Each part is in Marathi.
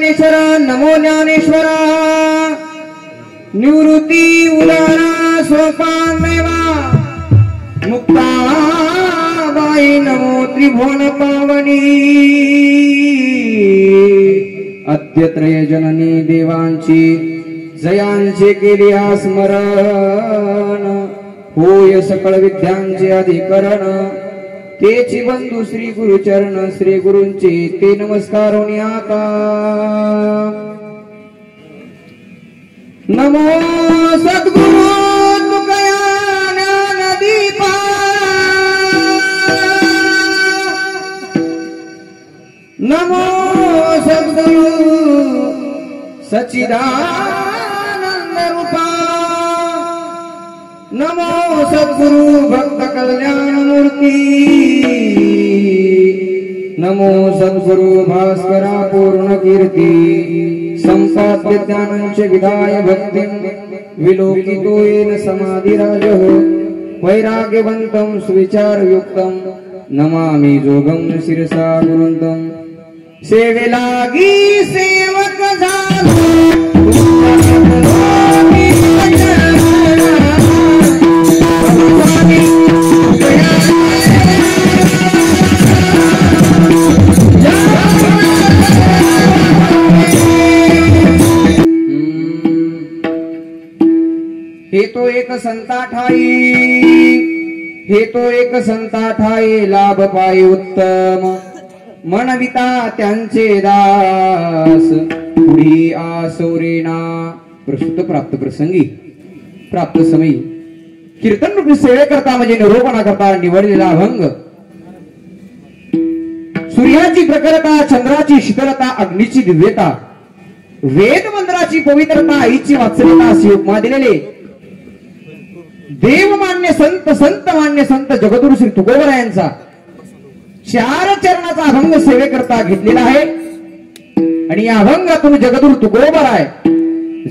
ज्ञानेश्वर नमो ज्ञानेश्वर निवृत्ती उदारा सोपान मेवा मुक्ताबाई नमो त्रिभुवन पावनी अद्यत्रय जननी देवांची जयांचे केले स्मरण होय सकळ विद्यांचे अधिकरण तेची बंधू श्री गुरुचरण श्री गुरूंचे ते नमस्कार आता नमो सद्गुरु तुकया ज्ञानदीपा नमो सद्गुरु सच्चिदानंद रूपा नमो सद्गुरु भक्त कल्याण मूर्ती नमो सद्गुरु भास्करा पूर्ण कीर्ती संपाद्य ज्ञानंच विधाय भक्तिं विलोकितो येन समाधिराज वैराग्यवन्तं सुविचारयुक्तं नमामि जोगं शिरसा गुरुन्तं सेवेलागी सेवक झालो हे तो एक संता ठाई लाभ पायी उत्तम मनविता त्यांचे दास पुढी आसोरेना प्रस्तुत प्राप्त प्रसंगी प्राप्त समयी कीर्तन रूपी सेवे करता म्हणजे निरोपणा करता निवडलेला अभंग सूर्याची प्रखरता चंद्राची शीतलता अग्नीची दिव्यता वेद मंत्राची पवित्रता आईची वात्सल्यता अशी उपमा दिलेले देव मान्य संत मान्य संत जगद्गुरु श्री तुकोबरायांचा 4 चरणाचा अभंग सेवे करता घेतलेला आहे आणि या अभंगातून जगद्गुरु तुकोबराय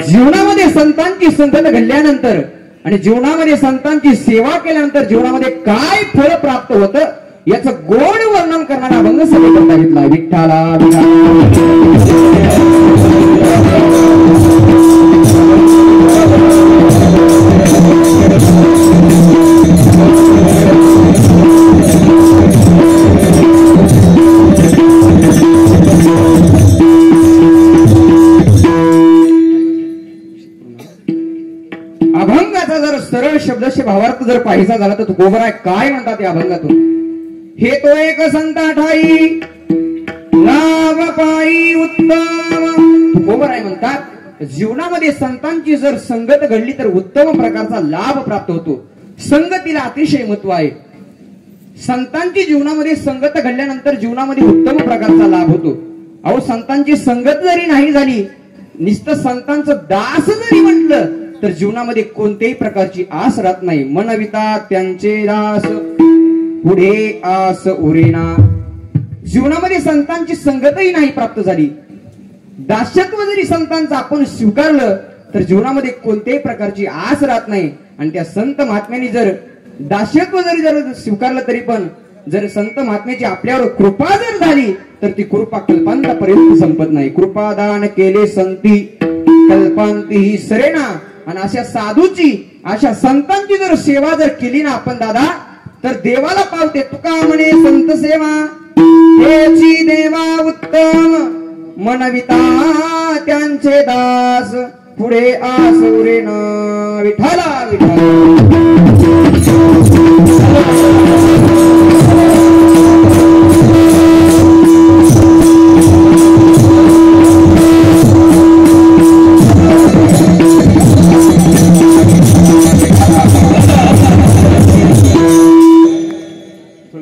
जीवनामध्ये संतांची संगत घडल्यानंतर आणि जीवनामध्ये संतांची सेवा केल्यानंतर जीवनामध्ये काय फळ प्राप्त होतं याचं गोड वर्णन करणारा अभंग सेवे करता घेतला विठ्ठला अभंगाचा जर सरळ शब्दशः भावार्थ जर पाहिजा झाला तर तुकोबराय काय म्हणतात या अभंगातून हे तो एक संता ठाई लाभ पायी उत्तम तुकोबराय म्हणतात जीवनामध्ये संतांची जर संगत घडली तर उत्तम प्रकारचा लाभ प्राप्त होतो संगतीला अतिशय महत्व आहे संतांची जीवनामध्ये संगत घडल्यानंतर जीवनामध्ये उत्तम प्रकारचा लाभ होतो अहो संतांची संगत जरी नाही झाली नुसतं संतांचं दास जरी म्हटलं तर जीवनामध्ये कोणत्याही प्रकारची आस राहत नाही मनविता त्यांचे दास पुढे आस उरेना जीवनामध्ये संतांची संगतही नाही प्राप्त झाली दास्यत्व जरी संतांचं आपण स्वीकारलं तर जीवनामध्ये कोणत्याही प्रकारची आस राहत नाही आणि त्या संत महात्म्यांनी जर दास्यत्व जर स्वीकारलं तरी पण जर संत महात्म्याची आपल्यावर कृपा जर झाली तर ती कृपा कल्पांतापर्यंत संपत नाही कृपादान केले संती कल्पांती सरेना आणि अशा साधूची अशा संतांची जर सेवा जर केली ना आपण दादा तर देवाला पावते तुका म्हणे संत सेवा त्याची देवा उत्तम मनविता त्यांचे दास पुढे आसुरेना विठ्ठला विठ्ठला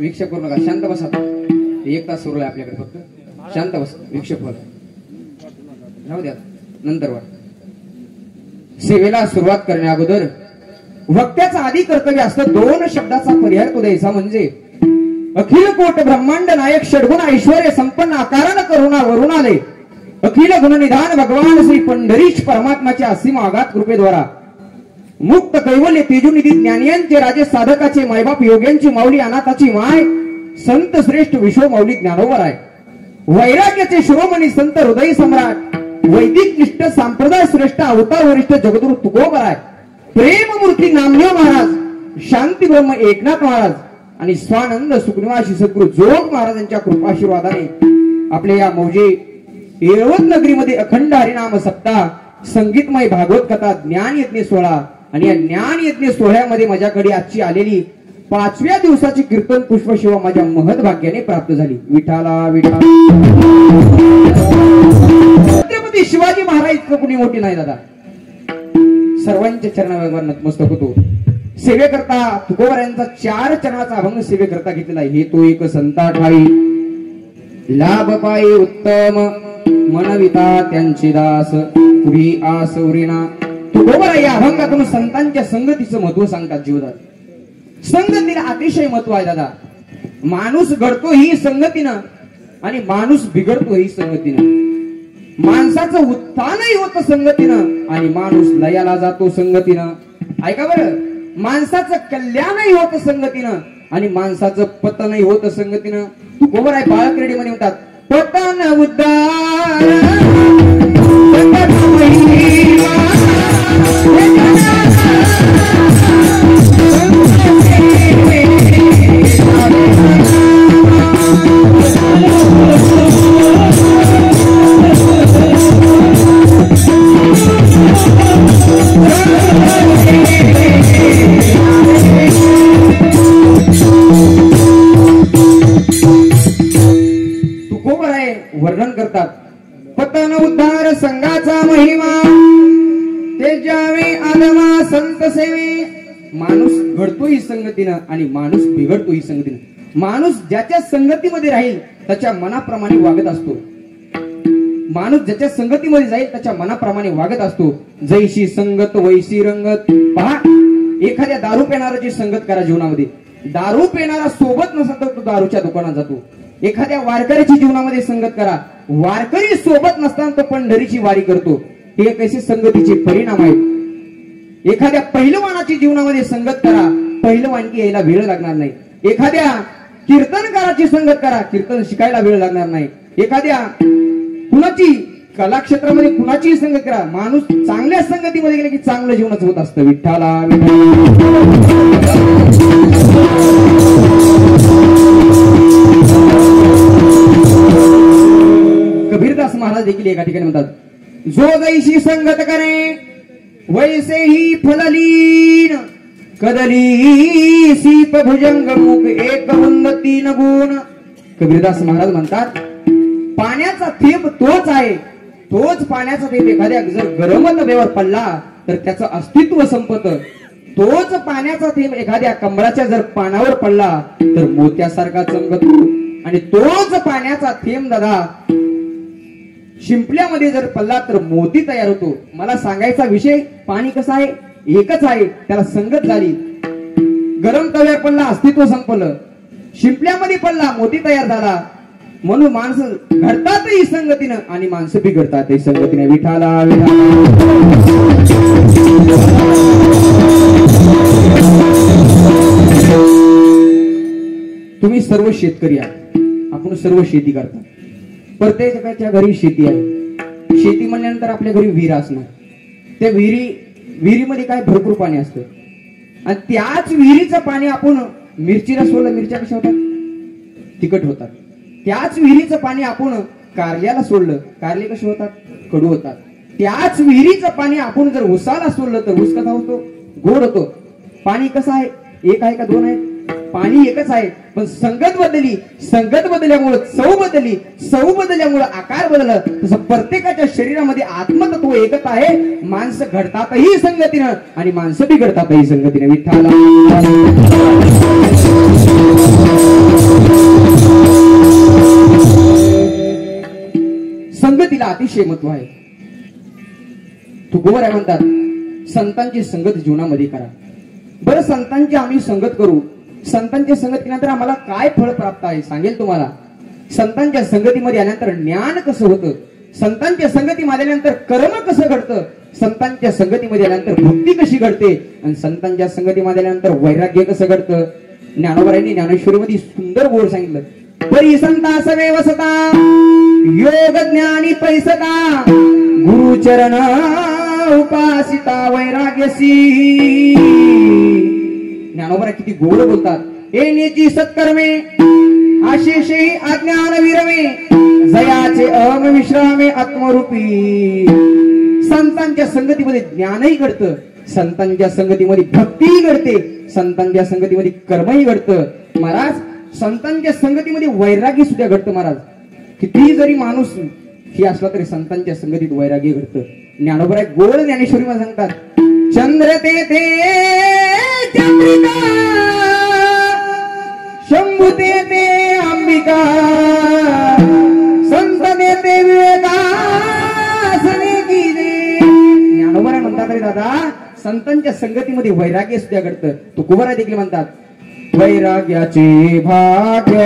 विक्षेप करू नका शांत बसा 1 तास सुरू आहे आपल्याकडे फक्त शांत बस विक्षेप राहू द्या नंतर वाट सेवेला सुरुवात करण्या अगोदर वक्त्याचं आधी कर्तव्य असतं 2 शब्दाचा पर्याय तो द्यायचा म्हणजे अखिल कोट ब्रह्मांड नायक षडगुण ऐश्वर्य संपन्न आकारानं करुणा वरुणालय अखिल गुणनिधान भगवान श्री पंढरीश परमात्माच्या असीम आघात कृपेद्वारा मुक्त कैवल्य तेजोनिधी ज्ञानियांचे राजे साधकाचे मायबाप योग्यांची माऊली अनाथाची माय संत श्रेष्ठ विश्व माऊली ज्ञानोबर आहे वैराग्याचे शिरोमणी संत हृदय सम्राट वैदिक निष्ठ संप्रदाय श्रेष्ठ अवतार वरिष्ठ जगद्गुरु तुकोबराय प्रेममूर्ती नामदेव महाराज शांती ब्रह्म एकनाथ महाराज आणि स्वानंद सुखनिवासी सद्गुरु जोग महाराजांच्या कृपाशीर्वादाने आपल्या या मौजे येळवत नगरीमध्ये अखंड हरिनाम सप्ताह संगीतमय भागवत कथा ज्ञान यज्ञ सोहळा आणि या ज्ञान यज्ञ सोहळ्यामध्ये माझ्याकडे आजची आलेली 5व्या दिवसाची कीर्तन पुष्पसेवा माझ्या महत् भाग्याने प्राप्त झाली. विठाला विठा छत्रपती शिवाजी महाराज इतकं कुणी मोठी नाही दादा. सर्वांच्या चरणावर नतमस्तक होतो. सेवेकरता तुकोबरायांचा 4 चरणाचा अभंग सेवेकरता घेतलेला आहे. हे तो एक संता ठाई लाभ पायी उत्तम मनविता त्यांची दास पुढी आस उरिणा. तुकोबरा या अभंगातून संतांच्या संगतीचं महत्व सांगतात. जीवनात संगतीला अतिशय महत्व आहे दादा. माणूस घडतो ही संगतीनं आणि माणूस बिघडतो ही संगतीनं. माणसाचं उत्थानही होतं संगतीनं आणि माणूस लयाला जातो संगतीनं. ऐका बरं, माणसाचं कल्याणही होतं संगतीनं आणि माणसाचं पतनही होतं संगतीनं. तुकोबर आहे बाळक्रीडी मध्ये म्हणतात पतन उद्धार वर्णन करतात. पतन उद्धार संघाचा महिमा ते ज्यावे आदमा संत सेवे. माणूस घडतोही संगतीनं आणि माणूस बिघडतोही संगतीनं. माणूस ज्याच्या संगतीमध्ये राहील त्याच्या मनाप्रमाणे वागत असतो. माणूस ज्याच्या संगतीमध्ये जाईल त्याच्या मनाप्रमाणे वागत असतो. जैशी संगत वैशी रंगत. पहा, एखाद्या दारू पिणाराची संगत करा जीवनामध्ये. दारू पिणारा सोबत नसला तर तो दारूच्या दुकानात जातो. एखाद्या वारकऱ्याची जीवनामध्ये संगत करा. वारकरी सोबत नसताना तो पंढरीची वारी करतो. हे कसे संगतीचे परिणाम आहेत. एखाद्या पहिलवानाची जीवनामध्ये संगत करा. पहिलवानकी यायला वेळ लागणार नाही. एखाद्या कीर्तनकाराची संगत करा. कीर्तन शिकायला वेळ लागणार नाही. एखाद्या कुणाची कलाक्षेत्रामध्ये कुणाची संगत करा. माणूस चांगल्या संगतीमध्ये गेले की चांगलं जीवनच होत असतं. विठ्ठला कबीरदास महाराज देखील एका ठिकाणी म्हणतात जो जैशी संगत करे वैसे ही फललीन कदली सीप भुजंग मुख एक वृंद 3 गुण. कबीरदास महाराज म्हणतात पाण्याचा थेंब तोच आहे. तोच पाण्याचा थेंब एखाद्या जर गरम तव्यावर पडला तर त्याचं अस्तित्व संपत. तोच पाण्याचा थेंब एखाद्या कमळाच्या जर पानावर पडला तर मोत्यासारखा चमकतो. आणि तोच पाण्याचा थेंब दादा शिंपल्यामध्ये जर पडला तर मोती तयार होतो. मला सांगायचा विषय पाणी कसं आहे एकच आहे. त्याला संगत झाली. गरम तव्यावर पडला अस्तित्व संपलं. शिंपल्यामध्ये पडला मोती तयार झाला. म्हणून माणसं घडतातही संगतीनं आणि माणसं बिघडतातही संगतीने. विठाला तुम्ही सर्व शेतकरी आहात. आपण सर्व शेती करता. प्रत्येकाच्या घरी शेती आहे. शेती म्हणल्यानंतर आपल्या घरी विहीर असणार. त्या विहिरीमध्ये काय भरपूर पाणी असतं आणि त्याच विहिरीचं पाणी आपण मिरचीला सोडलं. मिरच्या कशा होतात तिखट होतात. त्याच विहिरीचं पाणी आपण कारल्याला सोडलं. कारले कसे होतात कडू होतात. त्याच विहिरीचं पाणी आपण जर उसाला सोडलं तर ऊस कसा होतो गोड होतो. पाणी कसं आहे एक आहे का दोन आहे. पाणी एकच आहे पण संगत बदलली. संगत बदलल्यामुळे चव बदलली. चव बदलल्यामुळे आकार बदलला. तसं प्रत्येकाच्या शरीरामध्ये आत्मतत्व एकच आहे. माणसं घडतातही संगतीनं आणि माणसं बिघडतातही संगतीनं. विठ्ठला संगतीला अतिशय महत्व आहे. तुकोबर आहे म्हणतात संतांची संगत जीवनामध्ये करा. बरं संतांची आम्ही संगत करू. संतांची संगत केल्यानंतर आम्हाला काय फळ प्राप्त आहे सांगेल तुम्हाला. संतांच्या संगतीमध्ये आल्यानंतर ज्ञान कसं होतं. संतांच्या संगतीमध्ये आल्यानंतर कर्म कसं घडतं. संतांच्या संगतीमध्ये आल्यानंतर भक्ती कशी घडते आणि संतांच्या संगतीमध्ये आल्यानंतर वैराग्य कसं घडतं. ज्ञानोबरायांनी ज्ञानेश्वरीमध्ये सुंदर बोल सांगितलं. परी संता सवे वसता योग ज्ञानी पैसता गुरुचरण उपासिता वैराग्यसी. ज्ञानोबा किती गोड बोलतात. येण्याची सत्कर्मे आशिषे अज्ञान विरमे जयाचे अहम विश्रामे आत्मरूपी. संतांच्या संगतीमध्ये ज्ञानही घडतं, संतांच्या संगतीमध्ये भक्तीही घडते, संतांच्या संगतीमध्ये कर्मही घडतं. महाराज संतांच्या संगतीमध्ये वैराग्य सुद्धा घडतं. महाराज किती जरी माणूस ही असला तरी संतांच्या संगतीत वैराग्य घडतं. ज्ञानोबा गोड ज्ञानेश्वरी मध्ये सांगतात. चंद्र ते चंद्रिका शंभू ते अंबिका संत देते विवेकासने कीजे. ज्ञानोबा म्हणतात रे दादा संतांच्या संगतीमध्ये वैराग्य सुद्धा घडतं. तो कुबरा देखील म्हणतात वैराग्याचे भाग्य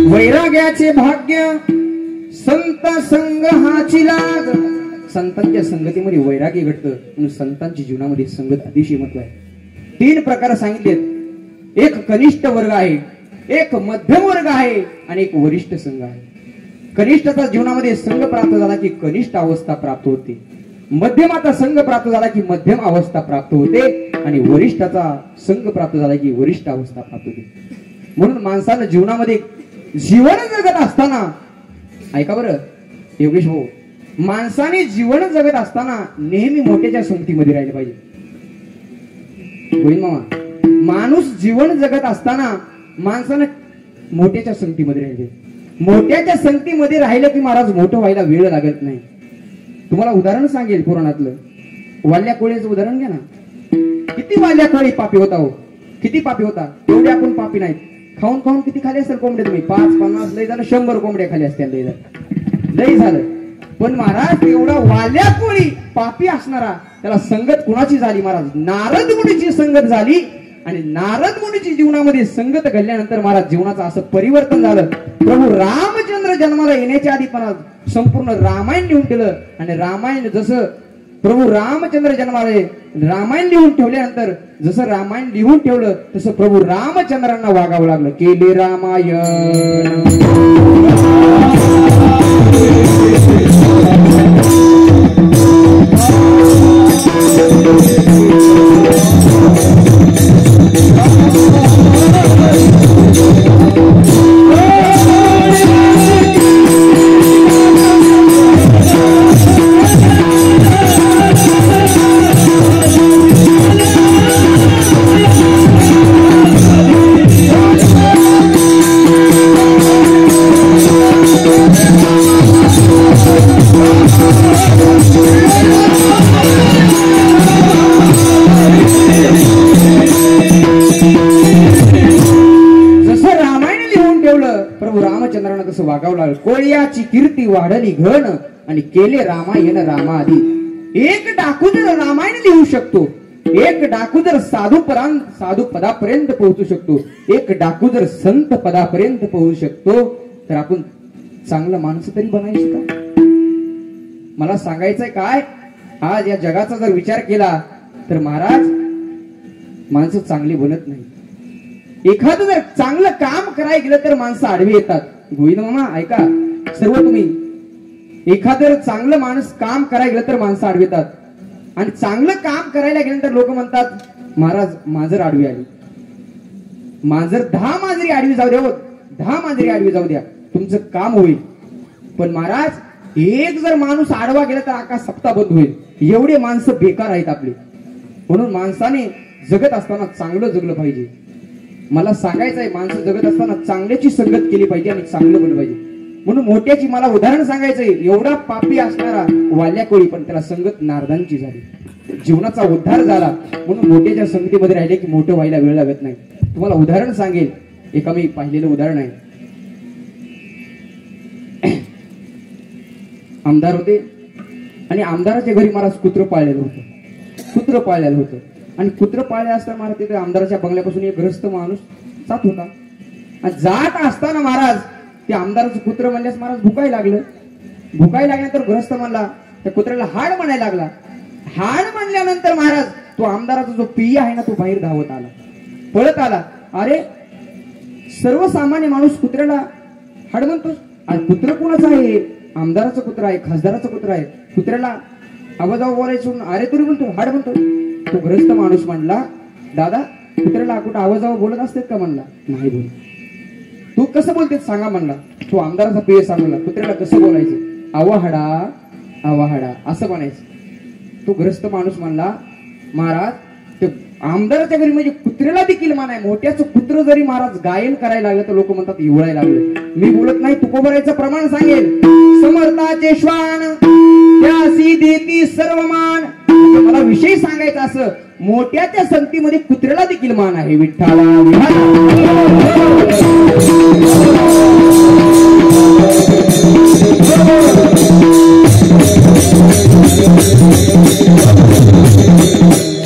वैराग्याचे भाग्य संत संग हाची लाग. संतांच्या संगतीमध्ये वैराग्य घडतं म्हणून संतांच्या जीवनामध्ये संगत अतिशय महत्व आहे. 3 प्रकार सांगितलेत. एक कनिष्ठ वर्ग आहे, एक मध्यम वर्ग आहे आणि एक वरिष्ठ संघ आहे. कनिष्ठता जीवनामध्ये संघ प्राप्त झाला की कनिष्ठ अवस्था प्राप्त होते, मध्यमाचा संघ प्राप्त झाला की मध्यम अवस्था प्राप्त होते आणि वरिष्ठाचा संघ प्राप्त झाला की वरिष्ठ अवस्था प्राप्त होते. म्हणून माणसानं जीवनामध्ये जीवन जगत असताना ऐका बरं योगेश भाऊ, माणसाने जीवन जगत असताना नेहमी मोठ्याच्या संगतीमध्ये राहिले पाहिजे. होईल मामा, माणूस जीवन जगत असताना माणसानं मोठ्याच्या संगतीमध्ये राहिले. मोठ्याच्या संगतीमध्ये राहिलं की महाराज मोठं व्हायला वेळ लागत नाही. तुम्हाला उदाहरण सांगेल पुराणातलं. वाल्या कोळीचं उदाहरण घ्या ना. किती वाल्या कोळी पापी होता हो, किती पापी होता. एवढे आपण पापी नाहीत. खाऊन खाऊन किती खाली असेल कोंबडे तुम्ही? 5-50 लय झालं, 100 कोंबड्या खाली असतील लय झालं. पण महाराज एवढा वाल्या कोळी पापी असणारा त्याला संगत कुणाची झाली महाराज? नारद मुनीची संगत झाली. आणि नारद मुनीची जीवनामध्ये संगत घडल्यानंतर महाराज जीवनाचं असं परिवर्तन झालं. प्रभू रामचंद्र जन्माला येण्याच्या आधी पण संपूर्ण रामायण लिहून ठेवलं. आणि रामायण जसं प्रभू रामचंद्र जन्माला रामायण लिहून ठेवल्यानंतर जसं रामायण लिहून ठेवलं तसं प्रभू रामचंद्रांना वागावं लागलं. केले रामायण वागावं लागलं. कोळ्याची कीर्ती वाढली घन आणि केले रामायण रामाआधी. एक डाकू जर रामायण लिहू शकतो, एक डाकू जर साधू पदापर्यंत पोहोचू शकतो, एक डाकू जर संत पदापर्यंत पोहोचू शकतो तर आपण चांगलं माणसं तरी बनायचं का? मला सांगायचंय काय, आज या जगाचा जर विचार केला तर महाराज माणसं चांगली बनत नाही. एखादं जर चांगलं काम करायला गेलं तर माणसं आडवी येतात. गोविंद मामा ऐका सर्व तुम्ही, एखादं चांगलं माणूस काम करायला गेलं तर माणसं आडवी येतात. आणि चांगलं काम करायला गेल्यानंतर लोक म्हणतात महाराज मांजर आडवी आली. मांजर 10 मांजरी आडवी जाऊ द्या, 10 मांजरी आडवी जाऊ द्या, तुमचं काम होईल. पण महाराज एक जर माणूस आडवा गेला तर आकाश सप्ताह बंद होईल. एवढे माणसं बेकार आहेत आपले. म्हणून माणसाने जगत असताना चांगलं जगलं पाहिजे. मला सांगायचं आहे, माणसं जगत असताना चांगल्याची संगत केली पाहिजे आणि चांगलं बनलं पाहिजे. म्हणून मोठ्याची मला उदाहरण सांगायचंय. एवढा पापी असणारा वाल्या कोळी, पण त्याला संगत नारदांची झाली, जीवनाचा उद्धार झाला. म्हणून मोठ्याच्या संगतीमध्ये राहिले की मोठं व्हायला वेळ लागत नाही. तुम्हाला उदाहरण सांगेल, एका मी पाहिलेलं उदाहरण आहे. आमदार होते आणि आमदाराच्या घरी महाराज कुत्र पाळलेलं होतं. आणि कुत्र पाळले असताना महाराज तिथे आमदाराच्या बंगल्यापासून एक ग्रस्त माणूस जात होता. आणि जात असताना महाराज ते आमदाराचं कुत्र म्हणल्यास महाराज भुकायला लागल्यानंतर ग्रस्त म्हणला, त्या कुत्र्याला हाड म्हणायला लागला. हाड म्हणल्यानंतर महाराज तो आमदाराचा जो पिय आहे ना, तो बाहेर धावत आला, पळत आला. अरे सर्वसामान्य माणूस कुत्र्याला हाड म्हणतो, आणि कुत्र कोणाचं आहे? आमदाराचं कुत्र आहे, खासदाराचं कुत्र आहे. कुत्र्याला आवाजावर बोलायचं, अरे तुरी म्हणतो, हाड म्हणतो. तो ग्रस्त माणूस म्हणला, दादा कुत्र्याला कुठं आवाजावर बोलत असतात का? म्हणला नाही बोल. तू कसं बोलते सांगा म्हणला. तो आमदाराचा पेय सांगला, कुत्र्याला कसं बोलायचं? आवाहाडा असं म्हणायचं. तो ग्रस्त माणूस म्हणला, महाराज ते आमदाराच्या घरी म्हणजे कुत्र्याला देखील मानाय. मोठ्याचं कुत्र जरी महाराज गायन करायला लागलं तर लोक म्हणतात इवळायला लागलं. मी बोलत नाही, तुकोबरायचं प्रमाण सांगेल. समर्थाचे श्वान त्यासी देती सर्व मान. मला विषय सांगायचा असं, मोठ्याच्या संगतीमध्ये कुत्र्याला देखील मान आहे. विठ्ठला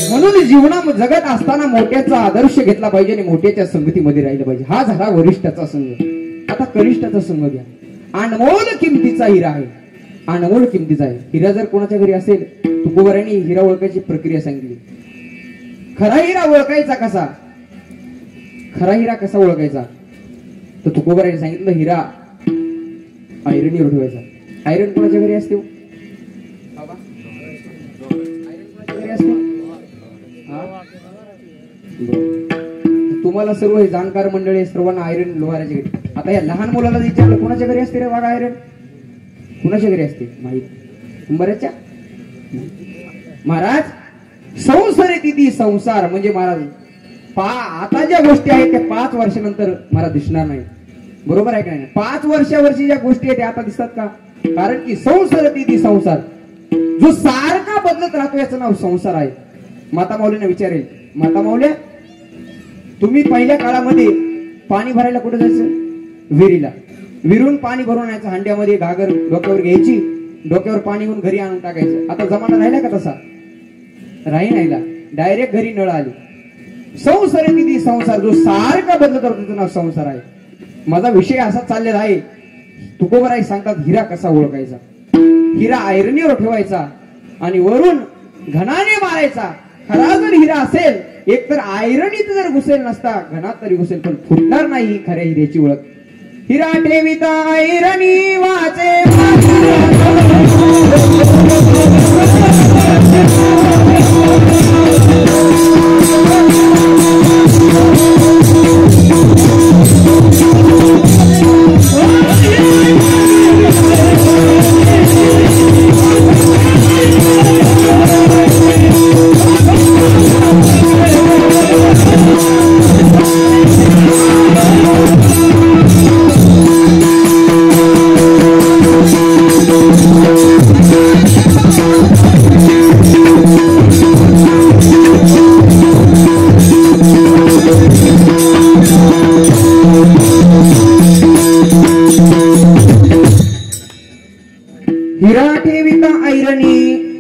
म्हणून जीवनात जगत असताना मोठ्याचा आदर्श घेतला पाहिजे आणि मोठ्याच्या संगतीमध्ये राहिलं पाहिजे. हा झाला वरिष्ठाचा संघ. आता कनिष्ठाचा संघ घ्या. अनमोल किमतीचा हिरा आहे, अनमोल किमतीचा आहे. हिरा जर कोणाच्या घरी असेल, तुकोबरायांनी हिरा ओळखायची प्रक्रिया सांगितली. खरा हिरा ओळखायचा कसा? खरा हिरा कसा ओळखायचा? तर तुकोबरायांनी सांगितलं, हिरा आयरनीवर ठेवायचा. आयरन कोणाच्या घरी असते? तुम्हाला सर्व हे जाणकार मंडळी सर्वांना आयरन लोहाराच्या घरी. आता या लहान मुलाला विचारलं कोणाच्या घरी असते रे बाबा आयरन? कुणाच्या घरी असते? माहित? बऱ्याचच्या. महाराज संसार तिथी संसार म्हणजे महाराज आता ज्या गोष्टी आहेत त्या 5 वर्षानंतर महाराज दिसणार नाही. बरोबर आहे का नाही? 5 वर्षावर्षी ज्या गोष्टी आहेत त्या आता दिसतात का? कारण की संसार तिथी संसार जो सारखा बदलत राहतो याचं नाव संसार आहे. माता माऊलीने विचारेल, माता माऊल्या तुम्ही पहिल्या काळामध्ये पाणी भरायला कुठे जायचं? विहिरीला. विहिरून पाणी भरून आणायचं, हांड्यामध्ये घागर डोक्यावर घ्यायची, डोक्यावर पाणी घेऊन घरी आणून टाकायचं. आता जमाना राहिला का तसा? राही नाहीला. डायरेक्ट घरी नळ आली. संसार किती संसार जो सारखा बदलत राहतो त्याचं नाव संसार आहे. माझा विषय असा चाललेला आहे. तुकोबराय सांगतात हिरा कसा ओळखायचा? हिरा आयरनीवर ठेवायचा आणि वरून घणाने मारायचा. खरा जर हिरा असेल, एक तर आयरनीत जर घुसेल नसता, घनात तरी घुसेल, पण फुटणार नाही खऱ्या हिऱ्याची ओळख. हिरा ठेविता आयरणी वाचे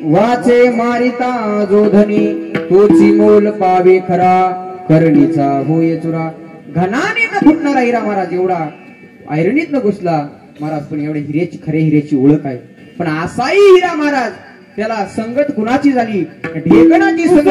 वाचे मारिता जोधनी तोची मोल पावे खरा करणीचा होय चुरा. घनाने न फुटणारा हिरा महाराज एवढा आयरणीत न घुसला महाराज, पण एवढ्या हिऱ्याची खऱ्या हिऱ्याची ओळख आहे. पण असाही हिरा महाराज त्याला संगत कुणाची झाली? ढेकणाची संगत.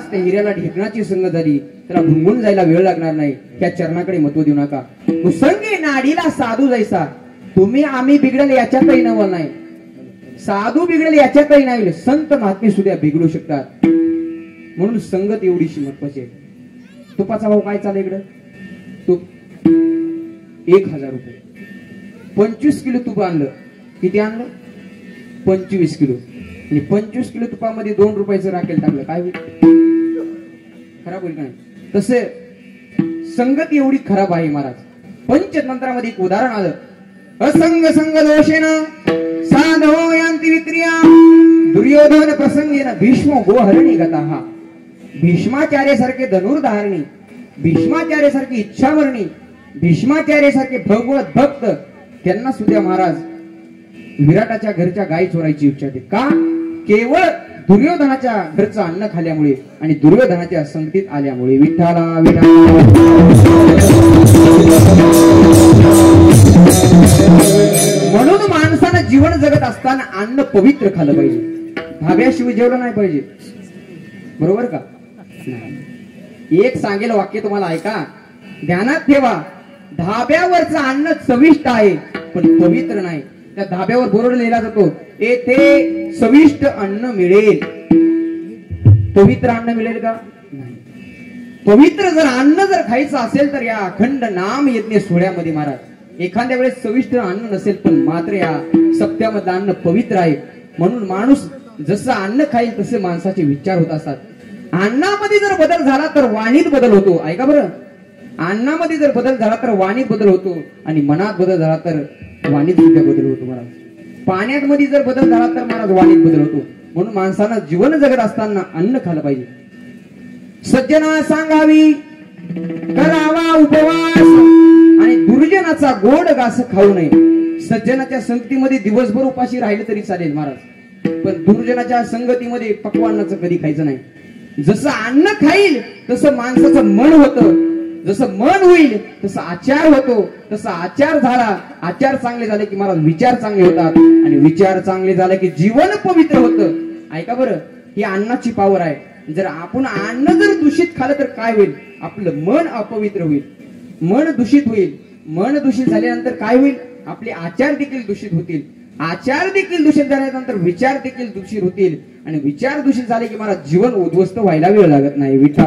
महाराज त्या हिऱ्याला ढेकणाची संग झाली, त्याला भुंगून जायला वेळ लागणार नाही, त्या चरणाकडे महत्व देऊ नका. कुसंगी नाडीला साधू जायचा, तुम्ही आम्ही बिघडेल याच्यातही नवल नाही, साधू बिघडेल याच्यातही नाही, संत महात्मे सुद्धा बिघडू शकतात. म्हणून संगत एवढीशी महत्वाची आहे. तुपाचा भाव काय चालू इकडं? तूप 1000 रुपये. 25 किलो तूप आणलं. किती आणलं? 25 किलो. आणि 25 किलो तुपामध्ये 2 रुपयाचं राखेल टाकलं, काय होईल? खराब होईल का नाही? तसे संगत एवढी खराब आहे महाराज. पंचतंत्रामध्ये एक उदाहरण आलं. असंग संग दोषेन साधो यांती विक्रिया दुर्योधन प्रसंगेन भीष्म गोहरणी गताहा. भीष्माचार्य सारखे धनुर्धारणी, भीष्माचार्य सारखी इच्छामरणी, भीष्माचार्य सारखे भगवत भक्त, त्यांना सुद्धा महाराज विराटाच्या घरच्या गायी चोरायची इच्छा होती. का? केवळ दुर्योधनाच्या घरचं अन्न खाल्यामुळे आणि दुर्योधनाच्या संगतीत आल्यामुळे. विठ्ठला विठ्ठला. म्हणून माणसानं जीवन जगत असताना अन्न पवित्र खाल्लं पाहिजे, धाब्याशिवाय जेवलं नाही पाहिजे. बरोबर का? एक सांगेल वाक्य तुम्हाला ऐका, ध्यानात ठेवा. धाब्यावरचं अन्न चविष्ट आहे पण पवित्र नाही. त्या धाब्यावर बोर्ड लिहिला जातो, येथे चविष्ट अन्न मिळेल, पवित्र अन्न मिळेल का? नाही. पवित्र जर अन्न जर खायचं असेल तर या अखंड नाम यज्ञ सोहळ्यामध्ये महाराज एखाद्या वेळेस चविष्ट अन्न नसेल पण मात्र या सप्त्यामधलं अन्न पवित्र आहे. म्हणून माणूस जसं अन्न खाईल तसे माणसाचे विचार होत असतात. अन्नामध्ये जर बदल झाला तर वाणीत बदल होतो. ऐका बरं, अन्नामध्ये जर बदल झाला तर वाणीत बदल होतो आणि मनात बदल झाला तर वाणीत सुद्धा बदल होतो महाराज. पाण्यात मध्ये जर बदल झाला तर महाराज वाणीत बदल होतो. म्हणून माणसानं जीवन जगत असताना अन्न खाल्लं पाहिजे. सज्जना सांगावी करावा उपवास आणि दुर्जनाचा गोड घास खाऊ नये. सज्जनाच्या संगतीमध्ये दिवसभर उपाशी राहिले तरी चालेल महाराज, पण दुर्जनाच्या संगतीमध्ये पक्वान्नाचं कधी खायचं नाही. जसं अन्न खाईल तसं माणसाचं मन होतं, जसं मन होईल तसं आचार होतो, तसा आचार झाला, आचार चांगले झाले की महाराज विचार चांगले होतात आणि विचार चांगले झाले की जीवन पवित्र होतं. ऐका बरं, ही अन्नाची पावर आहे. जर आपण अन्न जर दूषित खाल्लं तर काय होईल? आपलं मन अपवित्र होईल, मन दूषित होईल. मन दूषित झाल्यानंतर काय होईल? आपले आचार देखील दूषित होतील. आचार देखील दूषित झाल्यानंतर विचार देखील दूषित होतील आणि विचार दूषित झाले की मला जीवन उद्ध्वस्त व्हायला वेळ लागत नाही. विठ्ठल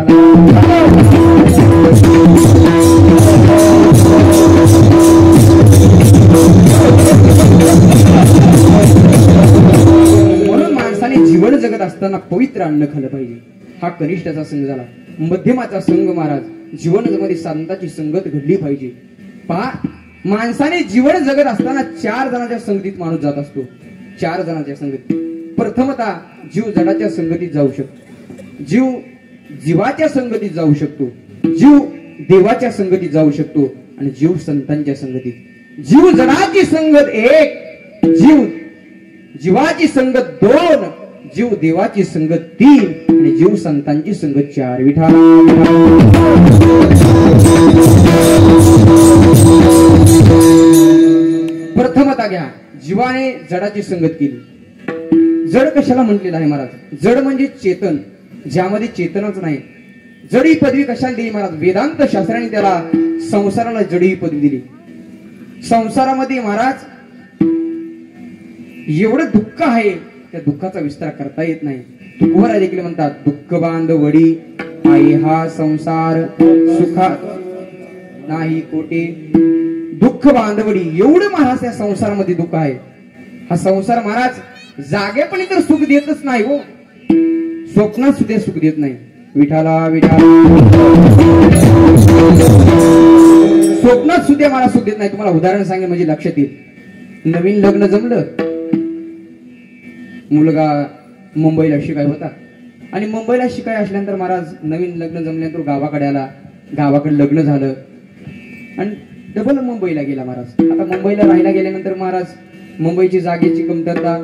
म्हणून माणसाने जीवन जगत असताना पवित्र अन्न खाल्लं पाहिजे. हा कनिष्ठाचा संघ झाला. मध्यमाचा संघ महाराज जीवनामध्ये संताची संगत घडली पाहिजे. पहा, माणसाने जीवन जगत असताना 4 जणांच्या संगतीत माणूस जात असतो. 4 जणांच्या संगतीत. प्रथमतः जीव जडाच्या संगतीत जाऊ शकतो, जीव जीवाच्या संगतीत जाऊ शकतो, जीव देवाच्या संगतीत जाऊ शकतो आणि जीव संतांच्या संगतीत. जीव जडाची संगत 1, जीव जीवाची संगत 2, जीव देवाची संगत 3 आणि जीव संतांची संगत 4. विठ्ठल प्रथमतः घ्या, जीवाने जडाची संगत केली. जड कशाला म्हटलेलं आहे महाराज? जड म्हणजे चेतन, ज्यामध्ये चेतनच नाही. जड ही पदवी कशाला दिली महाराज? वेदांत शास्त्राने त्याला संसाराला जड ही पदवी दिली. संसारामध्ये महाराज एवढं दुःख आहे, त्या दुःखाचा विस्तार करता येत नाही. तुकोबराय देखील म्हणतात, दुःख बांधवडी आई हा संसार सुखा नाही कोटे. दुःख बांधवडी, एवढं महाराज या संसारामध्ये दुःख आहे. हा संसार महाराज जागेपणी तर सुख देतच नाही हो, स्वप्नात सुद्धा सुख देत नाही. विठाला विठाला स्वप्नात सुद्धा मला सुख देत नाही. तुम्हाला उदाहरण सांगेल म्हणजे लक्षात येईल. नवीन लग्न जमलं, मुलगा मुंबईला शिकाय होता आणि मुंबईला शिकाय असल्यानंतर महाराज नवीन लग्न जमल्यानंतर गावाकडे आला. गावाकडे लग्न झालं आणि डबल मुंबईला गेला महाराज. आता मुंबईला राहायला गेल्यानंतर महाराज मुंबईची जागेची कमतरता,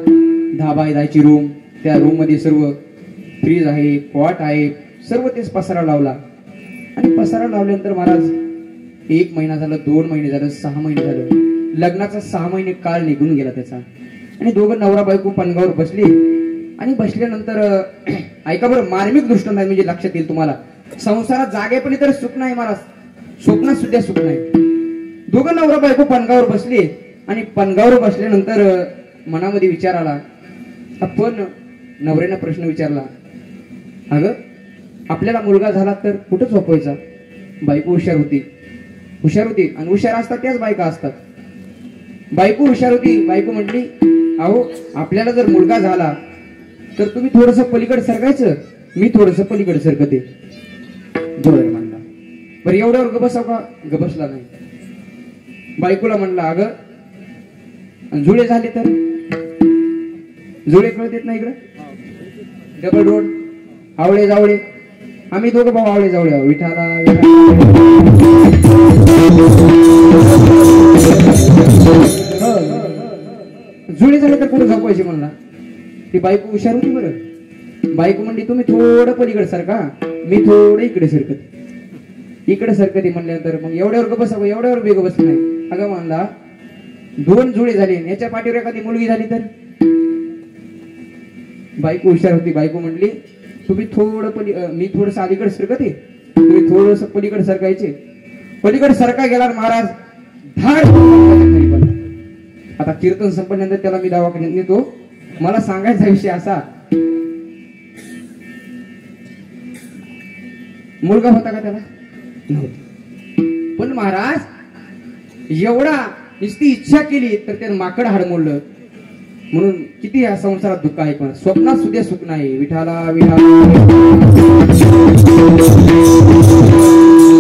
धाबा आहे, जायची रूम, त्या रूम मध्ये सर्व फ्रीज आहे, पॉट आहे, सर्व तेच पसारा लावला. आणि पसारा लावल्यानंतर महाराज 1 महिना झालं, 2 महिने झालं, 6 महिने झालं. लग्नाचा 6 महिने काळ निघून गेला त्याचा. आणि दोघं नवरा बायको पणगावर बसली आणि बसल्यानंतर ऐका बरं, मार्मिक दृष्टांत म्हणजे लक्षात येईल तुम्हाला. संसारात जागेपणी तर सुख नाही महाराज, स्वप्नात सुद्धा सुख नाही. दोघं नवरा बायको पणगावर बसले आणि पणगावर बसल्यानंतर मनामध्ये विचार आला. आपण नवऱ्यानं प्रश्न विचारला, अगं आपल्याला मुलगा झाला तर कुठं झोपवायचा? बायको हुशार होती आणि हुशार असतात त्याच बायका असतात. बायको हुशार होती. बायको म्हटली, अहो आपल्याला जर मुलगा झाला तर तुम्ही थोडस पलीकडे सरकायचं, मी थोडस पलीकडे सरकते. बरं म्हणला. बरं एवढ्यावर गबसाव का? गबसला नाही. बायकोला म्हणला, अगं जुळे झाले तर? जुळे कळत येत नाही इकडं? डबल रोड, आवळे जावळे, आम्ही दोघं भाऊ आवळे जावळे आहो. विठाला जुळे झाले तर कुठे झोपायचे म्हणला. ती बायको हुशार होती. बरं बायको म्हणली, तुम्ही थोडं पलीकडे सरका, मी थोडं इकडे सरकते. इकडे सरकते म्हणल्यानंतर मग एवढ्यावर बसावं, एवढ्यावर बेग बसलं नाही. अगं म्हणला, दोन जुळे झाले, याच्या पाठीवर एखादी मुलगी झाली तर? बायको हुशार होती. बायको म्हणली, तुम्ही थोडं मी थोडस अलीकडे सरकते, तुम्ही थोडस पलीकडे सरकायचे. पलीकडे सरका गेला महाराज धाड खाली पडला. आता कीर्तन संपल्यानंतर त्याला मी दवाखान्यात नेतो. मला सांगायचा विषय असा, मुलगा होता का त्याला? नव्हता. पण महाराज एवढा नुसती इच्छा केली तर त्यानं माकड हाड मोडलं. म्हणून किती या संसारात दुःख आहे, पण स्वप्नात सुद्धा सुख नाही. विठाला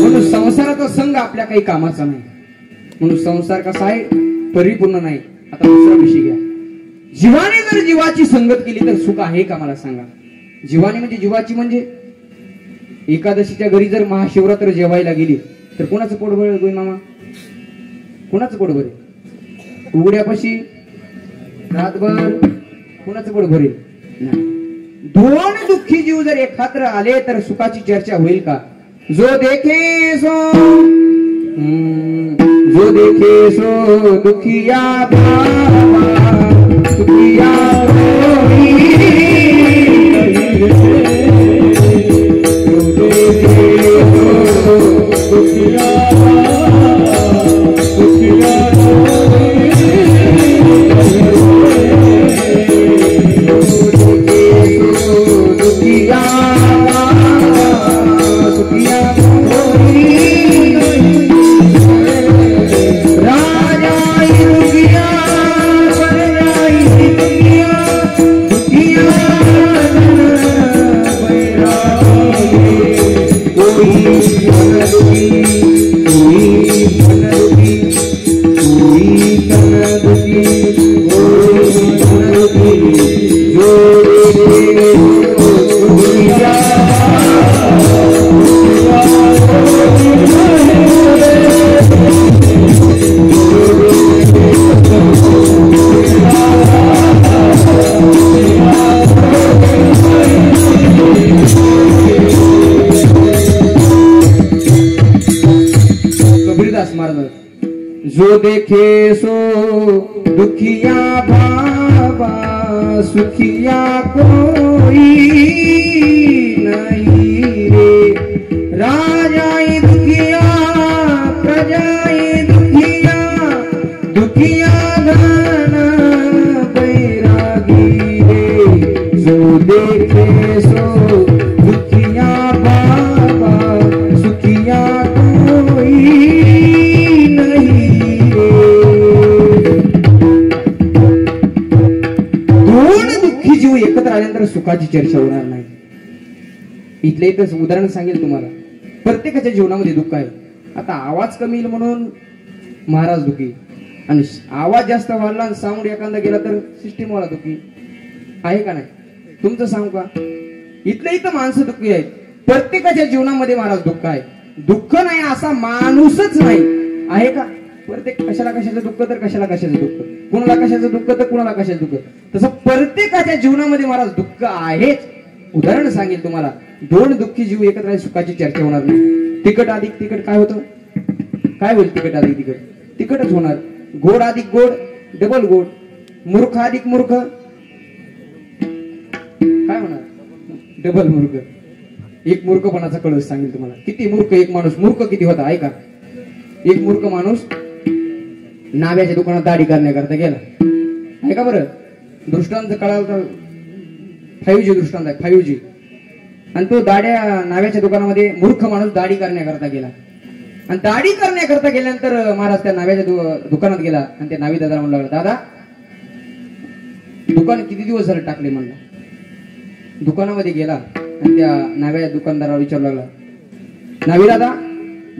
म्हणून संसाराचा संघ आपल्या काही कामाचा नाही. म्हणून संसार कसा आहे? परिपूर्ण नाही. आता दुसरा विषय घ्या. जीवाने जर जीवाची संगत केली तर सुख आहे का? मला सांगा. जीवाने म्हणजे जीवाची म्हणजे एकादशीच्या घरी जर महाशिवरात्र जेवायला गेली तर कोणाचं पोट भरेल गोई मामा? कोणाचं पोट भरेल? उघड्यापाशी रातभर कोणाचं पोट भरेल? नाही. दोन दुःखी जीव जर एकत्र आले तर सुखाची चर्चा होईल का? जो देखे सो दुखिया भावा सुखिया जो देखे सो दुखिया भावा सुखिया कोई नहीं रे। राजाई दुखिया प्रजाई दुखिया दुखिया धन बैरागी रे। जो देखे सो दुखिया भावा सुखिया कोई जीव एकत्र आल्यानंतर सुखाची चर्चा होणार नाही. इथले इथं उदाहरण सांगेल तुम्हाला. प्रत्येकाच्या जीवनामध्ये दुःख आहे. आता आवाज कमी येईल म्हणून महाराज दुखी, आणि आवाज जास्त वाढला आणि साऊंड एखादा गेला तर सिस्टीम वाला दुखी आहे का नाही? तुमचं सांगू का? इथले इथं माणसं दुःखी आहेत. प्रत्येकाच्या जीवनामध्ये महाराज दुःख आहे. दुःख नाही असा माणूसच नाही आहे का? प्रत्येक कशाला कशाचं दुःख तर कशाला कशाचं दुःख, कुणाला कशाचं दुःख तर कुणाला कशाचं दुःख. तसं प्रत्येकाच्या जीवनामध्ये महाराज दुःख आहेच. उदाहरण सांगेल तुम्हाला. दोन दुःखी जीव एकत्र सुखाची चर्चा होणार नाही. तिखट अधिक तिखट काय होतं? काय होईल? तिखट अधिक तिखट तिखटच होणार. गोड अधिक गोड डबल गोड. मूर्ख अधिक मूर्ख काय होणार? डबल मूर्ख. एक मूर्खपणाचा कळस सांगेल तुम्हाला. किती मूर्ख एक माणूस, मूर्ख किती होता ऐका. एक मूर्ख माणूस नाव्याच्या दुकानात दाढी करण्याकरता गेला. ऐका बरं, दृष्टांत कळाल तर 5G दृष्टांत आहे, 5G. आणि तो नाव्याच्या दुकानामध्ये मूर्ख माणूस दाढी करण्याकरता गेला. आणि दाढी करण्याकरता गेल्यानंतर महाराज त्या नाव्याच्या दुकानात गेला आणि त्या नावी दादा म्हणू लागला, दादा दुकान किती दिवस झाले टाकले म्हणला. दुकानामध्ये गेला आणि त्या नाव्या दुकानदाराला विचारू लागला, नावी दादा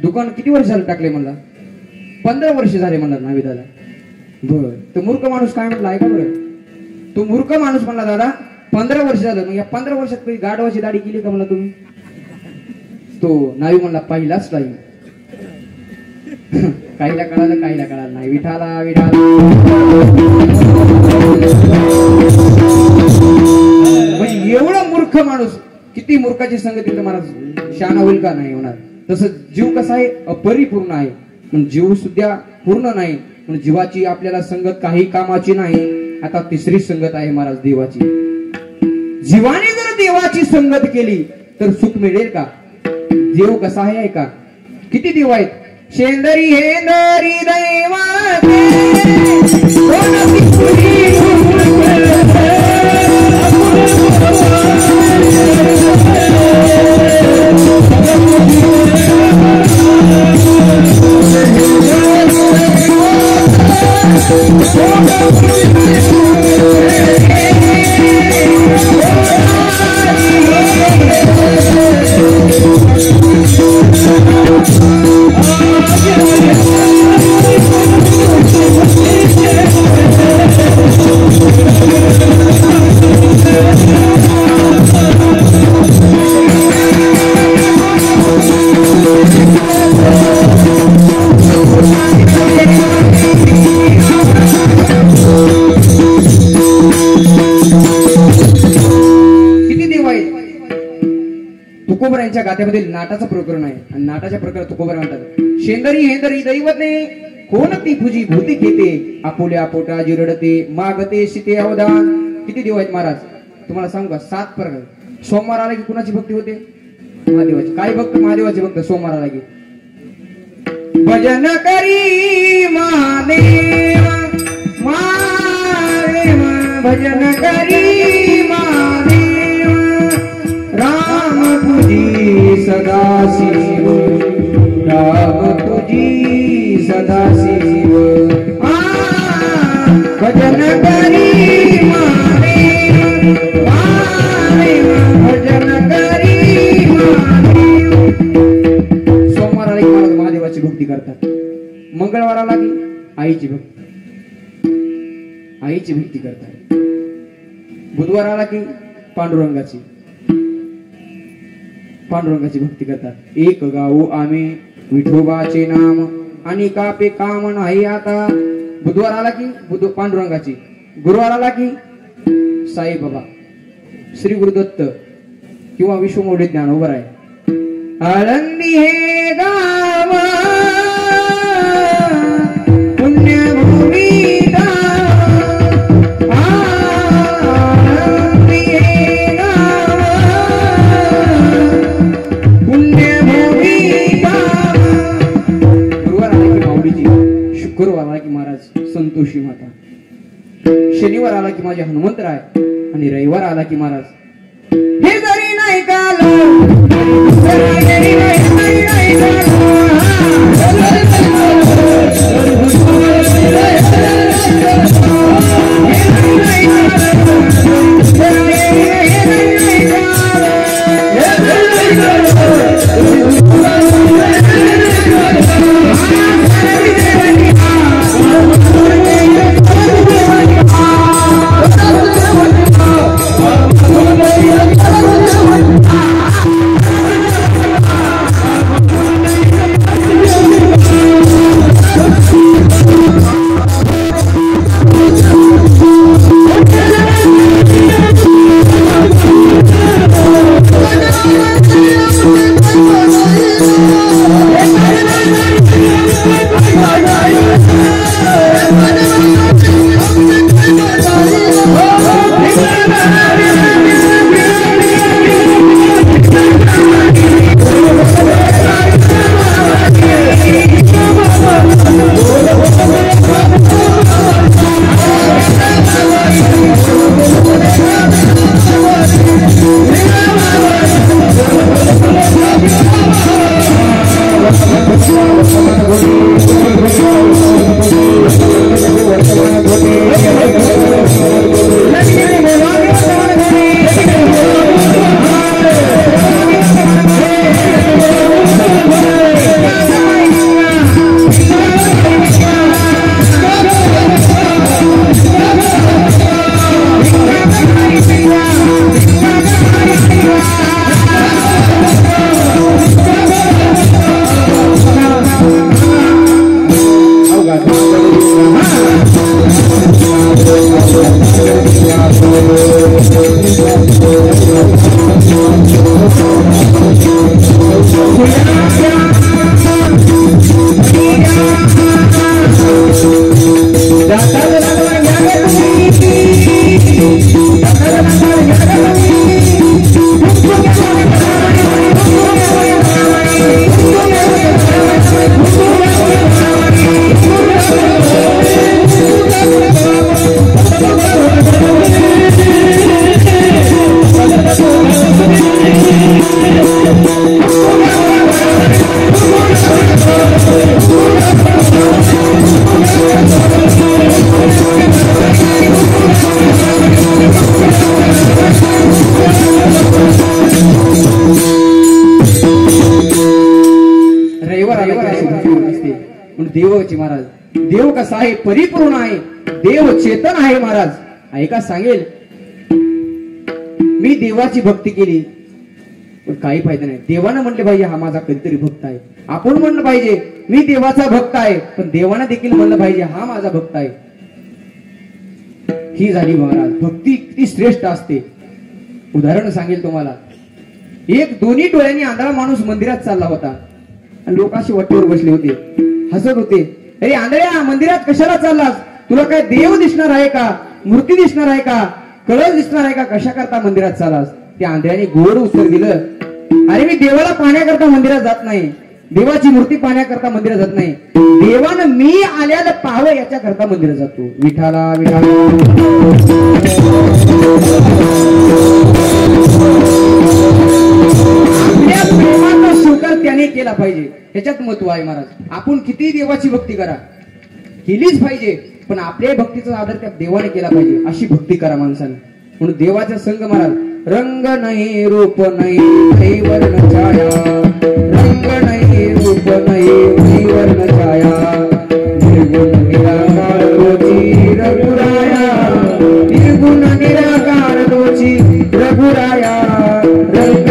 दुकान किती वर्ष झालं टाकले म्हणला. 15 वर्ष झाले म्हणला नावी दादा. बर, तो मूर्ख माणूस काय म्हणला ऐका बरं. तो मूर्ख माणूस म्हणला, दादा 15 वर्ष झालं. मग या 15 वर्षात कधी गाढवाची दाढी केली का म्हणला तुम्ही. तो नावी म्हणला, पहिलाच टाईम. काहीला कळालं काहीला कळालं नाही. विठाला विठाला. म्हणजे एवढा मूर्ख माणूस, किती मूर्खाची संगती तर महाराज शहाणा होईल का नाही होणार. तसं जीव कसा आहे, अपरिपूर्ण आहे. जीव सुद्धा पूर्ण नाही. म्हणून जीवाची आपल्याला संगत काही कामाची नाही. आता तिसरी संगत आहे महाराज देवाची. जीवाने जर देवाची संगत केली तर सुख मिळेल का. देव कसा आहे ऐका. किती देव आहेत. शेंदरी हेंदरी दैवाते तुकोबरांच्या गाथ्यामध्ये नाटाचं प्रकरण आहे. आणि नाटाच्या प्रकरणात तुकोबर म्हणतात, शेंदरी हेंदरी दैवते कोणती पूजी भूती घेते आपोल्या पोटाजी रडते मागते सीते अवधान. किती देव आहेत महाराज तुम्हाला सांगू का. 7 प्रकार. सोमवार आला की कुणाची भक्ती होते. महादेवाची. काय भक्त महादेवाचे भक्त. सोमवार आला की भजन करी महादेव महादेव भजन करी महादेव राम तुझी सदाशिव राम तुझी सदाशिव भजन करी महादेव महादेव भजन करी महादेव. सोमवार आला की महादेवाची भक्ती करतात. मंगळवार आला की आईची भक्ती करतात. बुधवार आला की पांडुरंगाची भक्ती करतात. एक गाऊ आम्ही विठोबाचे नाम आणि कापे काम नाही आता. बुधवार आला की पांडुरंगाची. गुरुवार आला की साईबाबा श्री गुरुदत्त किंवा विश्वमौली ज्ञान उभं आहे. आळंदी हे गाव पुण्यभूमी शुक्रवार आला की महाराज संतोषी माता. शनिवार आला की माझे हनुमंतराय. आणि रविवार आला की महाराज हे जरी नाही Thank you. देवची महाराज, देव कसा आहे, परिपूर्ण आहे, देव चेतन आहे महाराज. ऐका सांगेल, मी देवाची भक्ती केली पण काही फायदा नाही. देवानं म्हणले पाहिजे हा माझा कधीतरी भक्त आहे. आपण म्हणलं पाहिजे मी देवाचा भक्त आहे, पण देवानं देखील म्हणलं पाहिजे हा माझा भक्त आहे. ही झाली महाराज भक्ती किती श्रेष्ठ असते. उदाहरण सांगेल तुम्हाला. एक दोन्ही डोळ्यांनी आंधळा माणूस मंदिरात चालला होता आणि लोक असे वट्टीवर बसले होते, हसत होते. अरे आंधळ्या, मंदिरात कशाला चाललास? तुला काय देव दिसणार आहे का? मूर्ती दिसणार आहे का? कळस दिसणार आहे का? कशा करता मंदिरात चाललास? त्या आंधळ्याने गोड उत्तर दिलं, अरे मी देवाला पाहण्याकरता मंदिरात जात नाही, देवाची मूर्ती पाहण्याकरता मंदिरात जात नाही, देवानं मी आल्याला पाहावं याच्या करता मंदिरात जातो. विठाला विठाला आपल्या प्रेमाचा स्वीकार त्याने केला पाहिजे, ह्याच्यात महत्व आहे महाराज. आपण किती देवाची भक्ती करा, केलीच पाहिजे, पण आपल्या भक्तीचा आदर त्या देवाने केला पाहिजे. अशी भक्ती करा माणसाने. म्हणून देवाचा संग महाराज, रंग नाही रूप नाही वर्ण छाया, रंग नाही रूप नाही वर्ण छाया, निर्गुण निराकार तोची रघुराया, निर्गुण निराकार तोची रघुराया, रंग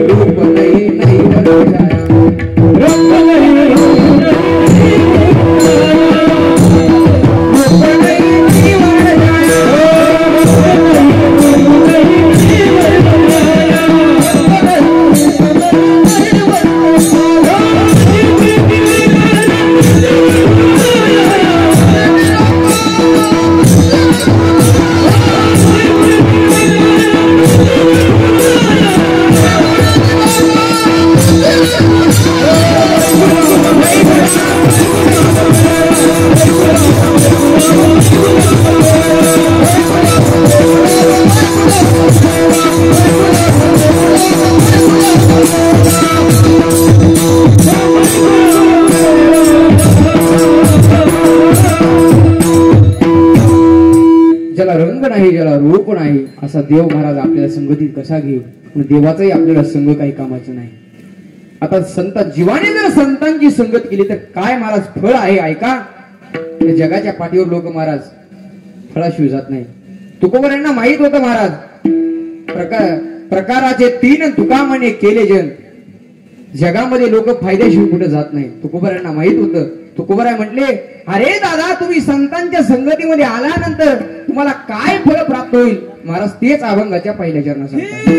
रूप नाही वर्ण छाया, रंग नाही ज्याला रंग नाही, ज्याला रूप नाही, असा देव महाराज आपल्याला संगतीत कसा घेईल? देवाचाही आपल्याला संग काही कामाचं नाही. आता संत जीवाने जर संतांची संगत केली तर काय महाराज फळ आहे? ऐका, जगाच्या पाठीवर लोक महाराज फळाशिवाय जात नाही. तुकोबरांना माहित होतं महाराज, प्रकाराचे 3 तुका म्हणे केले जन, जगामध्ये लोक फायद्याशिवाय कुठे जात नाही. तुकोबरांना माहित होतं. तुकोबराय म्हटले, अरे दादा, तुम्ही संतांच्या संगतीमध्ये आल्यानंतर तुम्हाला काय फळ प्राप्त होईल? महाराज तेच अभंगाच्या पहिल्या चरणात सांगतात.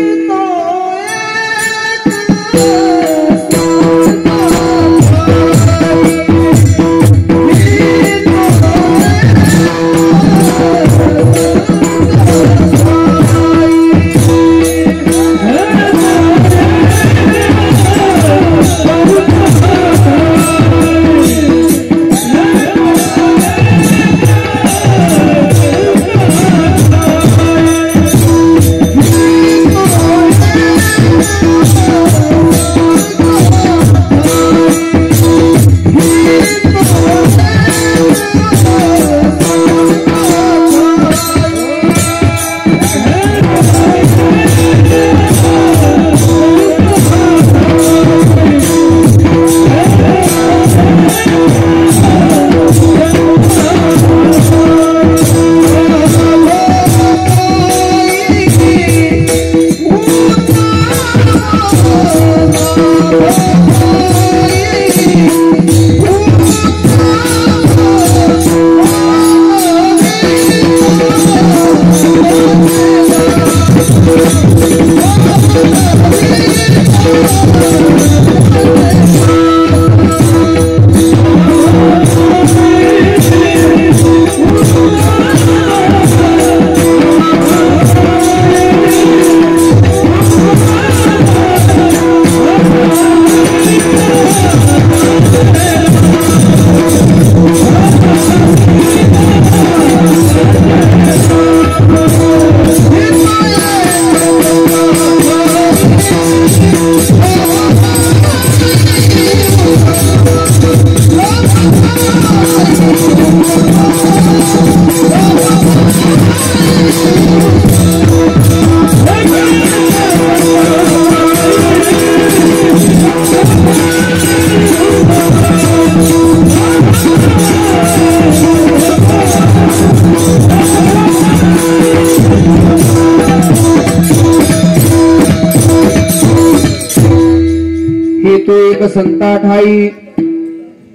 संता ठाई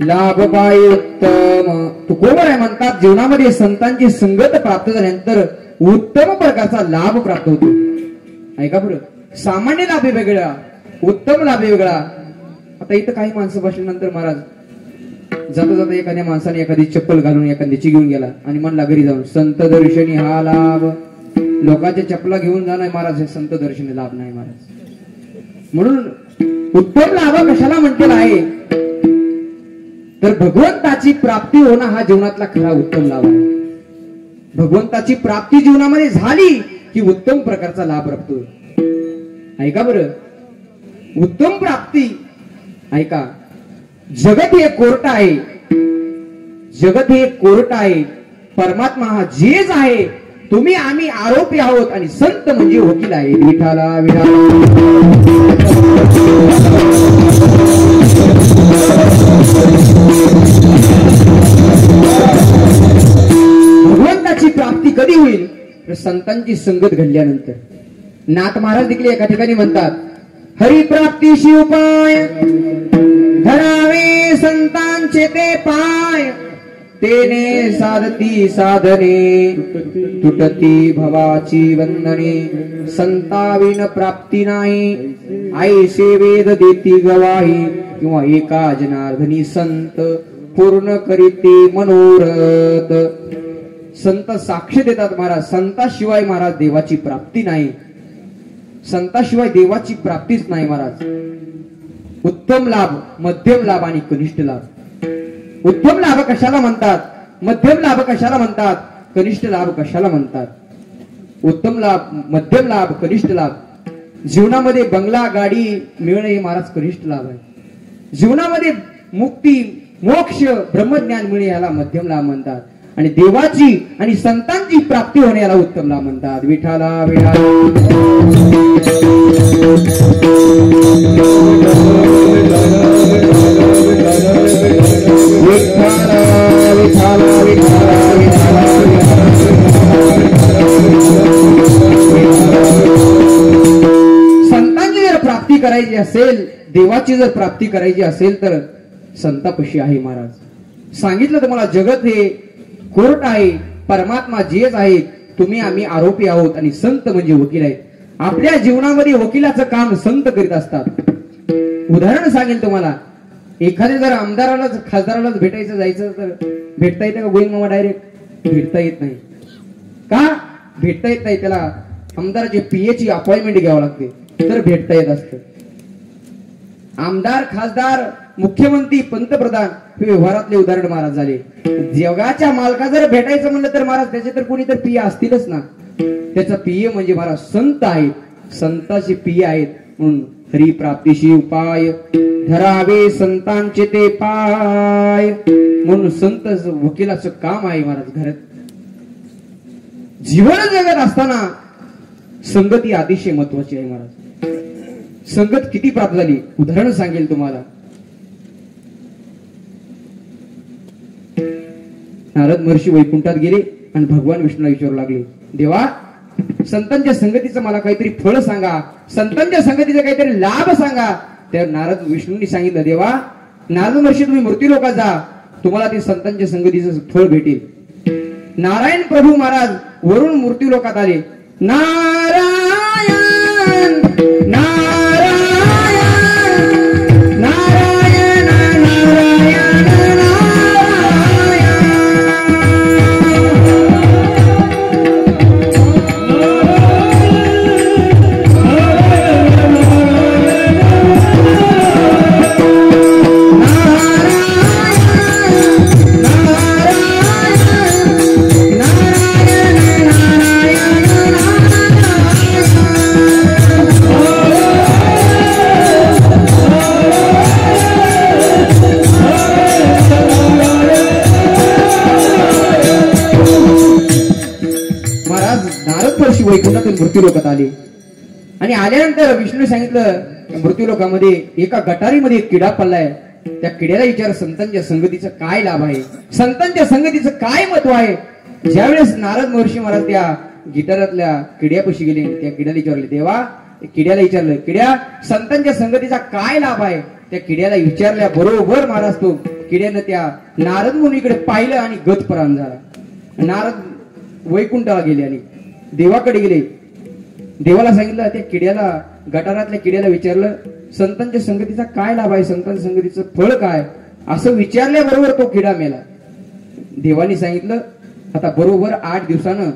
लाभ पायी उत्तम. तुकोबर आहे म्हणतात जीवनामध्ये संतांची संगत प्राप्त झाल्यानंतर उत्तम प्रकारचा लाभ प्राप्त होतो. ऐका बरं, सामान्य लाभ वेगळा, उत्तम लाभ वेगळा. आता इथं काही माणसं बसल्यानंतर महाराज जाता जाता एखाद्या माणसाने एखादी चप्पल घालून एखाद्याची घेऊन गेला आणि म्हणला घरी जाऊन संत दर्शनी हा लाभ. लोकांच्या चप्पला घेऊन जाणार महाराज हे संत दर्शनी लाभ नाही महाराज. म्हणून उत्तम लाभ कशाला म्हणतेला आहे तर भगवंताची प्राप्ती होणं हा जीवनातला खरा उत्तम लाभ आहे. भगवंताची प्राप्ती जीवनामध्ये झाली की उत्तम प्रकारचा लाभ प्राप्त. ऐका बरं, उत्तम प्राप्ती. ऐका, जगत हे कोर्ट आहे, जगत हे कोर्ट आहे. परमात्मा हा जेज आहे. तुम्ही आम्ही आरोपी आहोत आणि संत म्हणजे वकील आहे. विठाला भगवंताची प्राप्ती कधी होईल तर संतांची संगत घडल्यानंतर. नाथ महाराज देखील एका ठिकाणी म्हणतात हरिप्राप्तीशी उपाय धरावे संतांचे ते पाय. तेने साधती साधने तुटती भवाची वंदने. संताविन प्राप्ती नाही ऐसे वेद देती गवाही. किंवा एका जनार्दनी संत पूर्ण करीती मनोरथ. संत साक्ष देतात महाराज, संताशिवाय महाराज देवाची प्राप्ती नाही. संताशिवाय देवाची प्राप्तीच नाही महाराज. उत्तम लाभ, मध्यम लाभ आणि कनिष्ठ लाभ. उत्तम लाभ कशाला म्हणतात, मध्यम लाभ कशाला म्हणतात, कनिष्ठ लाभ कशाला म्हणतात. उत्तम लाभ, मध्यम लाभ, कनिष्ठ लाभ. जीवनामध्ये बंगला गाडी मिळणे हे महाराज कनिष्ठ लाभ आहे. जीवनामध्ये मुक्ती मोक्ष ब्रह्मज्ञान मिळणे याला मध्यम लाभ म्हणतात. आणि देवाची आणि संतांची प्राप्ती होणे याला उत्तम लाभ म्हणतात. विठाला संतांची जर प्राप्ती करायची असेल, देवाची जर प्राप्ती करायची असेल तर संतापाशी आहे महाराज. सांगितलं तुम्हाला जगत हे कोर्ट आहे, परमात्मा जेच आहे. तुम्ही आम्ही आरोपी आहोत आणि संत म्हणजे वकील आहेत. आपल्या जीवनामध्ये वकिलाचं काम संत करीत असतात. उदाहरण सांगेल तुम्हाला, एखाद्या जर आमदाराला खासदारालाच भेटायचं जायचं तर भेटता येते का गोविंद मामा डायरेक्ट? भेटता येत नाही. का भेटता येत नाही? त्याला आमदाराची पीएची अपॉइंटमेंट घ्यावं लागते तर भेटता येत असतं. आमदार, खासदार, मुख्यमंत्री, पंतप्रधान हे व्यवहारातले उदाहरण महाराज झाले. जगाच्या मालका जर भेटायचं म्हणलं तर महाराज त्याचे तर कोणी तर पिये असतीलच ना. त्याचा पिये म्हणजे महाराज संत आहेत, संताचे पिये आहेत. म्हणून हरी प्राप्तीशी उपाय धरावे संतांचे ते पाय. म्हणून संत वकिलाचं काम आहे महाराज. घरात जीवन जगत असताना संगती अतिशय महत्वाची आहे महाराज. संगत किती प्राप्त झाली उदाहरण सांगेल तुम्हाला. नारद महर्षी वैकुंठात गेले आणि भगवान विष्णूला विचारू लागले, देवा संतांच्या संगतीचं मला काहीतरी फळ सांगा, संतांच्या संगतीचा काहीतरी लाभ सांगा. त्या नारद विष्णूंनी सांगितलं, देवा नारद महर्षी तुम्ही मृत्यूलोकात जा, तुम्हाला ते संतांच्या संगतीचं फळ भेटेल. नारायण प्रभू महाराज वरून मृत्यूलोकात आले. नारायण नारायण नारायण नारायण वैकुंठातून मृत्यूलोकात आले. आणि आल्यानंतर विष्णू सांगितलं मृत्यूलोकामध्ये एका गटारीमध्ये एक किडा पडलाय. त्या किड्याला विचार संतांच्या संगतीचा काय लाभ आहे, संतांच्या संगतीचं काय महत्व आहे. ज्यावेळेस नारद महर्षी महाराज त्या गिटारातल्या किड्यापाशी गेले, त्या किड्याला विचारले, देवा किड्याला विचारलं, किड्या संतांच्या संगतीचा काय लाभ आहे. त्या किड्याला विचारल्या बरोबर महाराज तो किड्यानं त्या नारद मुनीकडे पाहिलं आणि गतपरान झाला. नारद वैकुंठाला गेले आणि देवाकडे गेले. देवाला सांगितलं, त्या किड्याला गटारातल्या किड्याला विचारलं, संतांच्या संगतीचा काय लाभ आहे, संतांच्या संगतीचं फळ काय, असं विचारल्याबरोबर तो किडा मेला. देवानी सांगितलं, आता बरोबर 8 दिवसानं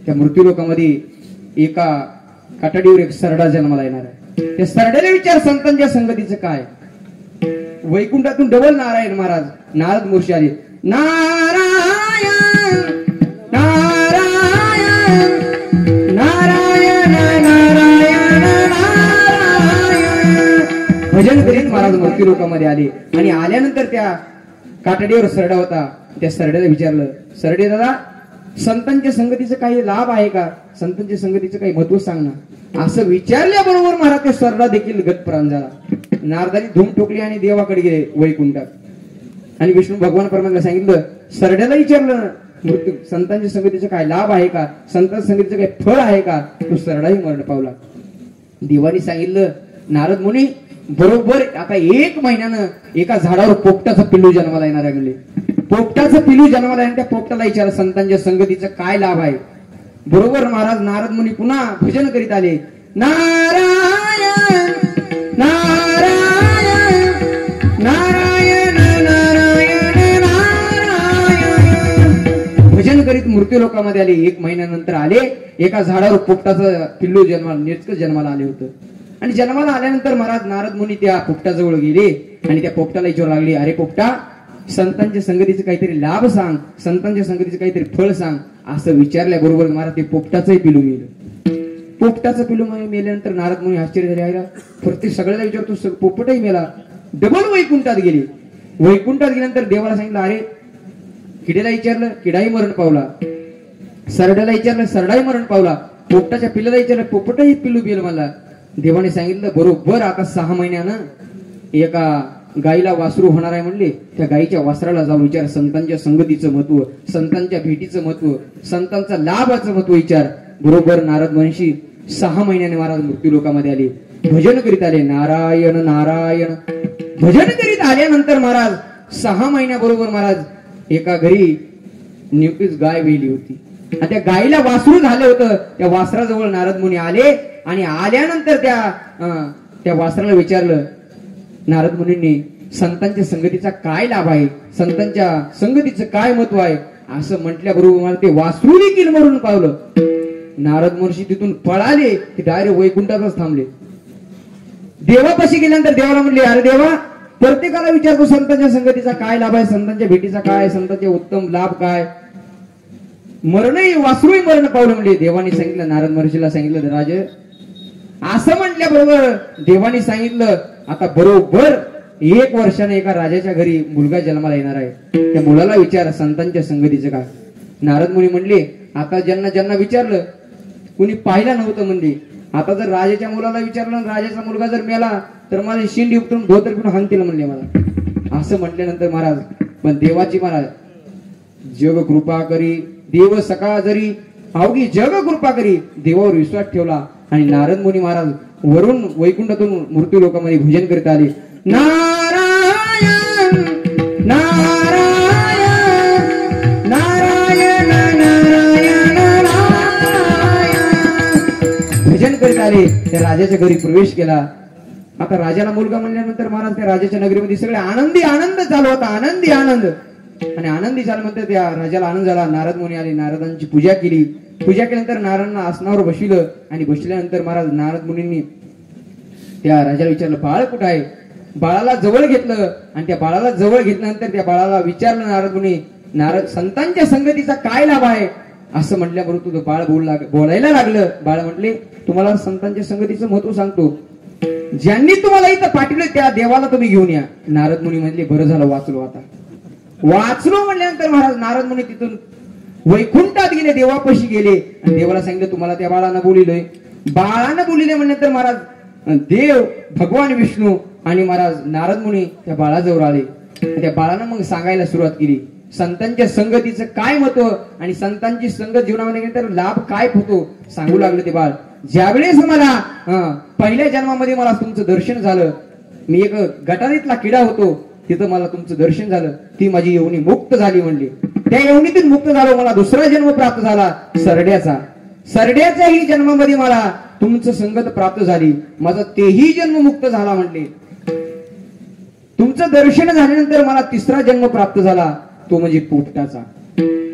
त्या मृत्यूलोकामध्ये एका काटाडीवर एक सरडा जन्माला येणार आहे. त्या सरड्याला विचार संतांच्या संगतीचं काय. वैकुंठातून डबल नारायण महाराज नारद मूर्ती आले. नारायण नारायण नारायण नारायण नारायण भजन करीत महाराज मृत्यूलोकामध्ये आले. आणि आल्यानंतर त्या काटाडीवर सरडा होता. त्या सरड्याला विचारलं, सरडे दादा, संतांच्या संगतीचं काही लाभ आहे का, संतांच्या संगतीचं काही महत्व सांग ना. असं विचारल्याबरोबर महाराज त्या सरडा देखील गतप्राण झाला. नारदानी धूम ठोकली आणि देवाकडे गेले वैकुंठात. आणि विष्णू भगवान परमात्म्याला सांगितलं, सरड्याला विचारलं मृत्यू संतांच्या संगतीचं काय लाभ आहे का, संतांच्या संगतीचं काही फळ आहे का. तो सरडाही मरण पावला. देवानी सांगितलं, नारद मुनी बरोबर आता 1 महिन्यानं एका झाडावर पोपटाचं पिल्लू जन्माला येणार आहे. म्हणले पोपटाचं पिल्लू जन्माला आहे. त्या पोपटाला विचारलं संतांच्या संगतीचा काय लाभ आहे. बरोबर महाराज नारद मुनी पुन्हा भजन करीत आले. नारायण नारायण नारायण नारायण नारायण भजन करीत मृत्यूलोकामध्ये आले. 1 महिन्यानंतर आले. एका झाडावर पोपटाचं पिल्लू नेचकं जन्माला आले होतं. आणि जन्माला आल्यानंतर महाराज नारद मुनी त्या पोपटाजवळ गेले आणि त्या पोपटाला विचारू लागले, अरे पोपटा, संतांच्या संगतीचं काहीतरी लाभ सांग, संतांच्या संगतीचं काहीतरी फळ सांग. असं विचारल्याबरोबर महाराज ते पोपटाचंही पिलू मेलं. पोपटाचं पिलू मेल्यानंतर नारद मुनी आश्चर्य झाले. प्रत्येक सगळ्याला विचारतो, पोपटही मेला. डबल वैकुंठात गेले. वैकुंठात गेल्यानंतर देवाला सांगितलं, अरे किड्याला विचारलं, किडाही मरण पावला. सरड्याला विचारलं, सरडाही मरण पावला. पोपटाच्या पिल्लाला विचारलं, पोपटही पिल्लू मेलं. मला देवाने सांगितलं, बरोबर आता 6 महिन्यानं एका गाईला वासरू होणार आहे. म्हणले त्या गाईच्या वासराला जाऊन विचार संतांच्या संगतीचं महत्व, संतांच्या भेटीचं महत्व, संतांचा लाभाचं महत्व विचार. बरोबर नारद महर्षी 6 महिन्याने महाराज मृत्यूलोकामध्ये आले. भजन करीत आले, नारायण नारायण भजन करीत आल्यानंतर महाराज 6 महिन्याबरोबर महाराज एका घरी नेमकीच गाय वेली होती आणि त्या गायीला वासरू झालं होतं. त्या वासराजवळ नारद मुनी आले आणि आल्यानंतर त्या वासराला विचारलं नारद मुनींनी, संतांच्या संगतीचा काय लाभ आहे, संतांच्या संगतीचं काय महत्व आहे. असं म्हटल्याबरोबर मला ते वासरू देखील मरून पावलं. नारद महर्षी तिथून पळाले, ते डायरेक्ट वैकुंठातच थांबले. देवापाशी गेल्यानंतर देवाला म्हणले, अरे देवा, प्रत्येकाला विचारतो संतांच्या संगतीचा काय लाभ आहे, संतांच्या भेटीचा काय, संतांचे उत्तम लाभ काय. मरणही वासरूही मरण पावलं. म्हणजे देवानी सांगितलं, नारद महर्षीला सांगितलं, राज असं म्हटल्याबरोबर देवानी सांगितलं, आता बरोबर 1 वर्षाने एका राजाच्या घरी मुलगा जन्माला येणार आहे. त्या मुलाला विचार संतांच्या संगतीचं काय. नारद मुनी म्हणले, आता ज्यांना ज्यांना विचारलं कुणी पाहिला नव्हतं. म्हणजे आता जर राजाच्या मुलाला विचारलं, राजाचा मुलगा जर मेला तर मला शिंडी उपटून धोतर पिऊन हाणतील म्हणले मला. असं म्हटल्यानंतर महाराज, पण देवाची महाराज जग कृपा करी, देव सका जरी अवघी जग कृपा करी, देवावर विश्वास ठेवला. आणि नारद मुनी महाराज वरून वैकुंठातून मृत्यू लोकांमध्ये भजन करत आले. नारायण नारायण नारायण नारायण नारायण भजन करीत आले. त्या राजाच्या घरी प्रवेश केला. आता राजाला मुलगा म्हणल्यानंतर महाराज त्या राजाच्या नगरीमध्ये सगळे आनंदी आनंद चालू होता. आनंदी आनंद आणि आनंदी झालं म्हणतात. त्या राजाला आनंद झाला. नारद मुनी आले, नारदांची पूजा केली. पूजा केल्यानंतर नारायणांना आसनावर बसविलं आणि बसल्यानंतर महाराज नारद मुनींनी त्या राजाला विचारलं, बाळ कुठं आहे. बाळाला जवळ घेतलं आणि त्या बाळाला जवळ घेतल्यानंतर त्या बाळाला विचारलं नारद मुनी, नारद संतांच्या संगतीचा काय लाभ आहे. असं म्हटल्याबरोबर तुझं बाळ बोलायला लागलं. बाळ म्हटले, तुम्हाला संतांच्या संगतीचं महत्व सांगतो. ज्यांनी तुम्हाला इथं पाठवलं त्या देवाला तुम्ही घेऊन या. नारद मुनी म्हणले, बरं झालं वाचलो. आता वाचलो म्हणल्यानंतर महाराज नारद मुनी तिथून वैकुंठात गेले, देवापाशी गेले आणि देवाला सांगितलं, तुम्हाला त्या बाळानं बोलिलोय. बाळानं बोलिले म्हणल्यानंतर महाराज देव भगवान विष्णू आणि महाराज नारद मुनी त्या बाळाजवळ आले. त्या बाळानं मग सांगायला सुरुवात केली संतांच्या संगतीचं काय महत्व आणि संतांची संगत जीवनामध्ये गेल्यानंतर लाभ काय होतो सांगू लागले ते बाळ. ज्यावेळेस मला पहिल्या जन्मामध्ये मला तुमचं दर्शन झालं, मी एक गटारीतला किडा होतो, तिथं मला तुमचं दर्शन झालं, ती माझी योनी मुक्त झाली म्हणली. त्या योनीतून मुक्त झालो, मला दुसरा जन्म प्राप्त झाला सरड्याचा. सरड्याच्याही जन्मामध्ये मला तुमचं संगत प्राप्त झाली, माझा तेही जन्म मुक्त झाला म्हणले. तुमचं दर्शन झाल्यानंतर मला तिसरा जन्म प्राप्त झाला, तो म्हणजे पोपटाचा.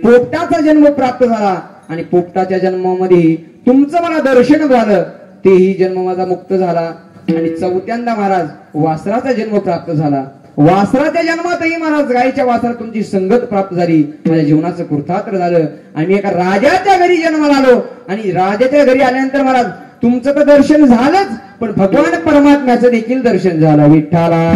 पोपटाचा जन्म प्राप्त झाला आणि पोपटाच्या जन्मामध्ये तुमचं मला दर्शन झालं, तेही जन्म माझा मुक्त झाला. आणि चौथ्यांदा महाराज वासराचा जन्म प्राप्त झाला. वासराच्या जन्मातही महाराज गायीच्या वासरात तुमची संगत प्राप्त झाली, माझ्या जीवनाचं कृतार्थ झालं. आणि एका राजाच्या घरी जन्माला आलो आणि राजाच्या घरी आल्यानंतर महाराज तुमचं तर दर्शन झालंच, पण भगवान परमात्म्याचं देखील दर्शन झालं. विठ्ठला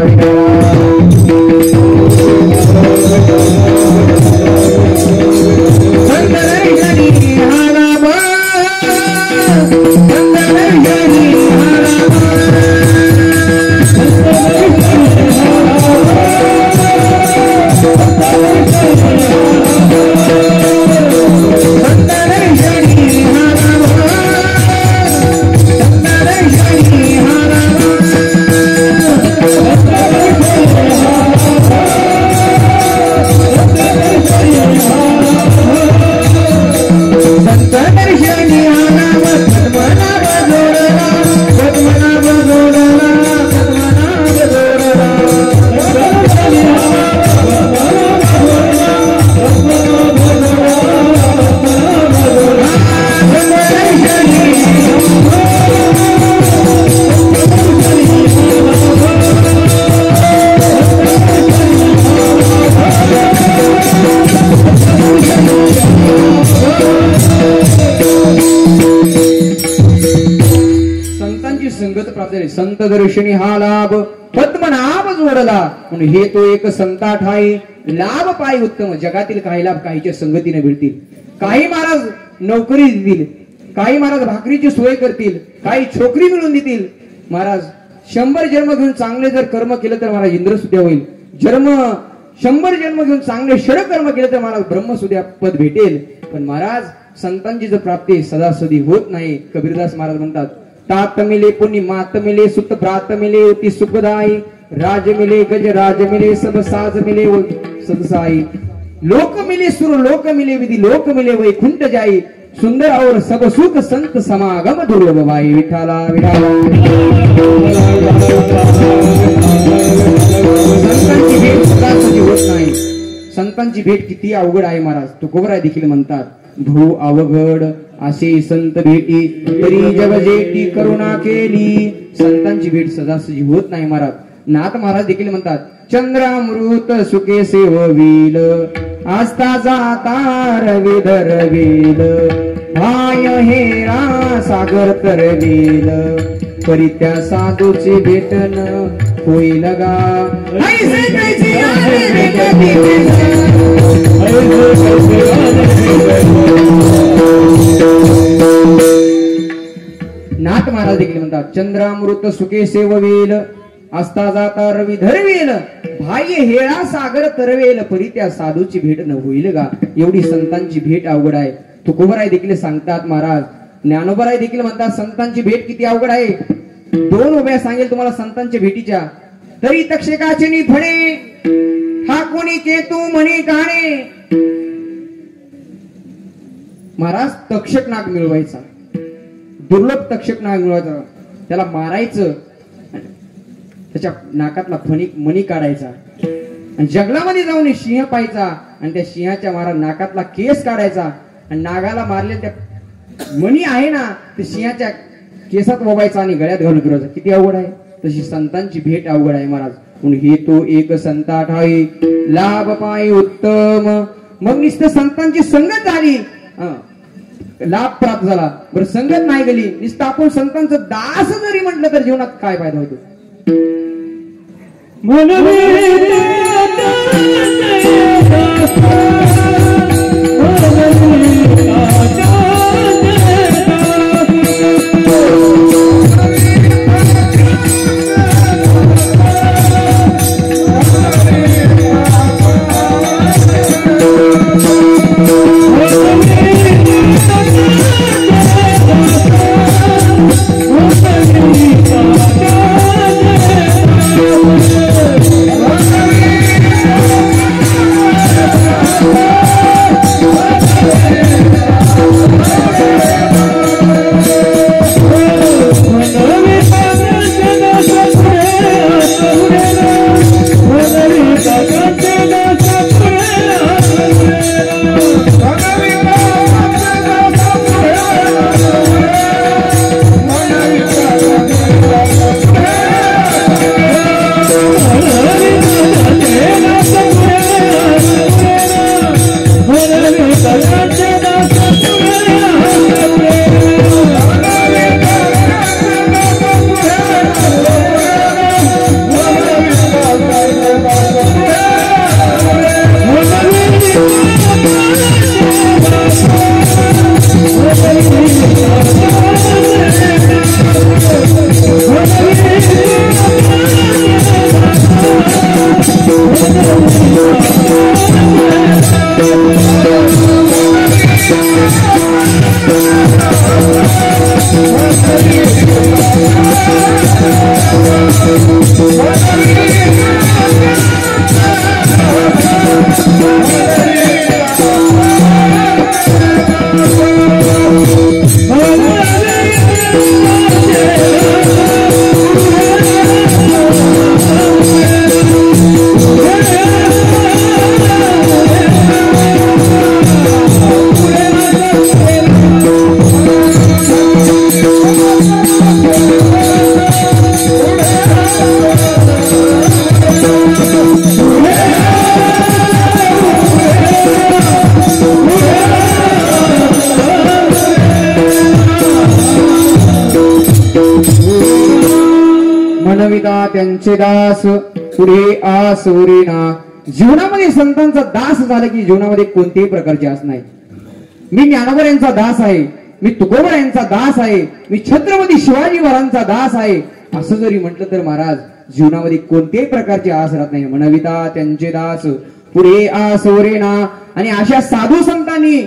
संत दर्शनी हा लाभ पद्मनाभ जोडला, म्हणून हे तो एक संता ठाई लाभ पाय उत्तम. जगातील काही लाभ काहीच्या संगतीने मिळतील. काही महाराज नोकरी देतील, काही महाराज भाकरीची सोय करतील, काही छोकरी मिळून देतील. महाराज 100 जन्म घेऊन चांगले जर कर्म केलं तर महाराज इंद्र सुद्धा होईल. 100 जन्म घेऊन चांगले षड कर्म केलं तर महाराज ब्रह्म सुद्धा पद भेटेल. पण महाराज संतांची जर प्राप्ती सदासदी होत नाही. कबीरदास महाराज म्हणतात, तात मिले पुण्य मात मिले सुत प्रात मिले अति सुखदाई, राज मिले गज राज मिले सब साज मिले सदसाई, लोक मिले सुर लोक मिले विधि लोक मिले वैकुंठ जाई, सुंदर और सब सुख संत समागम दुर्लभ भाई. विठाला विठाला संतांची भेट सदासदी होत नाही. संतांची भेट किती अवघड आहे महाराज. तुकोबराय देखील म्हणतात, भू अवघड असे संत भेटी तरी जग जेटी करुणा केली. संतांची भेट सदासजी होत नाही महाराज. नाथ महाराज देखील म्हणतात, चंद्रामृत सुखे सेववील आस्था जाता रवी धरवील, भाय हेरा सागर तरवील, परित्या साधूचे भेटन होईल गा. नाथ महाराज देखील म्हणतात, चंद्रामृत सुखे सेववेल आस्था जाता रवी धरवेल, बाह्य हेळा सागर तरवेल, परित्या साधूची भेट न होईल गा. एवढी संतांची भेट अवघड आहे. तुकोबराय देखील सांगतात महाराज. ज्ञानोबराय देखील म्हणतात, संतांची भेट किती अवघड आहे. 2 उभ्या सांगेल तुम्हाला संतांच्या भेटीच्या. तरी तक्षकाचे निफणे हा कोणी केतू म्हणे काणे. महाराज तक्षक नाग मिळवायचा, दुर्लभ तक्षक नाग मिळवायचा, त्याला मारायचं, त्याच्या नाकातला मणी काढायचा आणि जंगलामध्ये जाऊन सिंह पाहायचा आणि त्या सिंहाच्या महाराज नाकातला केस काढायचा आणि नागाला मारले त्या मणी आहे ना ते सिंहाच्या केसात वबायचा आणि गळ्यात घालून फिरवायचा. किती अवघड आहे. तशी संतांची भेट अवघड आहे महाराज. म्हणून हे तो एक संता ठाई लाभ पाय उत्तम. मग नुसतं संतांची संगत झाली, लाभ प्राप्त झाला. बरं संगत नाही गेली, नुसतं आपण संतांचं दास जरी म्हटलं तर जीवनात काय फायदा होतो. मनविता त्यांचे दास पुढे आसुरीना. जीवनामध्ये संतांचा दास झाला की जीवनामध्ये कोणत्याही प्रकारचे आस नाही. मी ज्ञानोबा यांचा दास आहे, मी तुकोबा यांचा दास आहे, मी छत्रपती शिवाजी महाराजांचा दास आहे असं जरी म्हटलं तर महाराज जीवनामध्ये कोणत्याही प्रकारची आस राहत नाही. मनविता त्यांचे दास पुढे आसुरीना. आणि अशा साधू संतांनी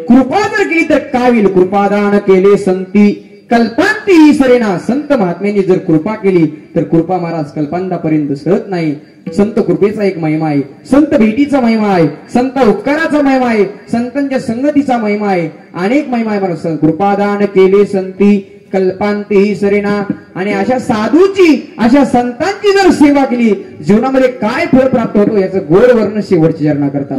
कृपा जर केली तर काय होईल? कृपादान केले संती कल्पांती विसरेना. संत महात्म्यांनी जर कृपा केली तर कृपा महाराज कल्पांतापर्यंत सरत नाही. संत कृपेचा एक महिमा आहे, संत भेटीचा महिमा आहे, संत उपकाराचा महिमा आहे, संतांच्या संगतीचा महिमा आहे, अनेक महिमा आहे महाराज. कृपादान केले संती कल्पांती सरेना. आणि अशा साधूची अशा संतांची जर सेवा केली जीवनामध्ये काय फळ प्राप्त होतो याचं गोड वर्ण शेवटची चरणा करतात.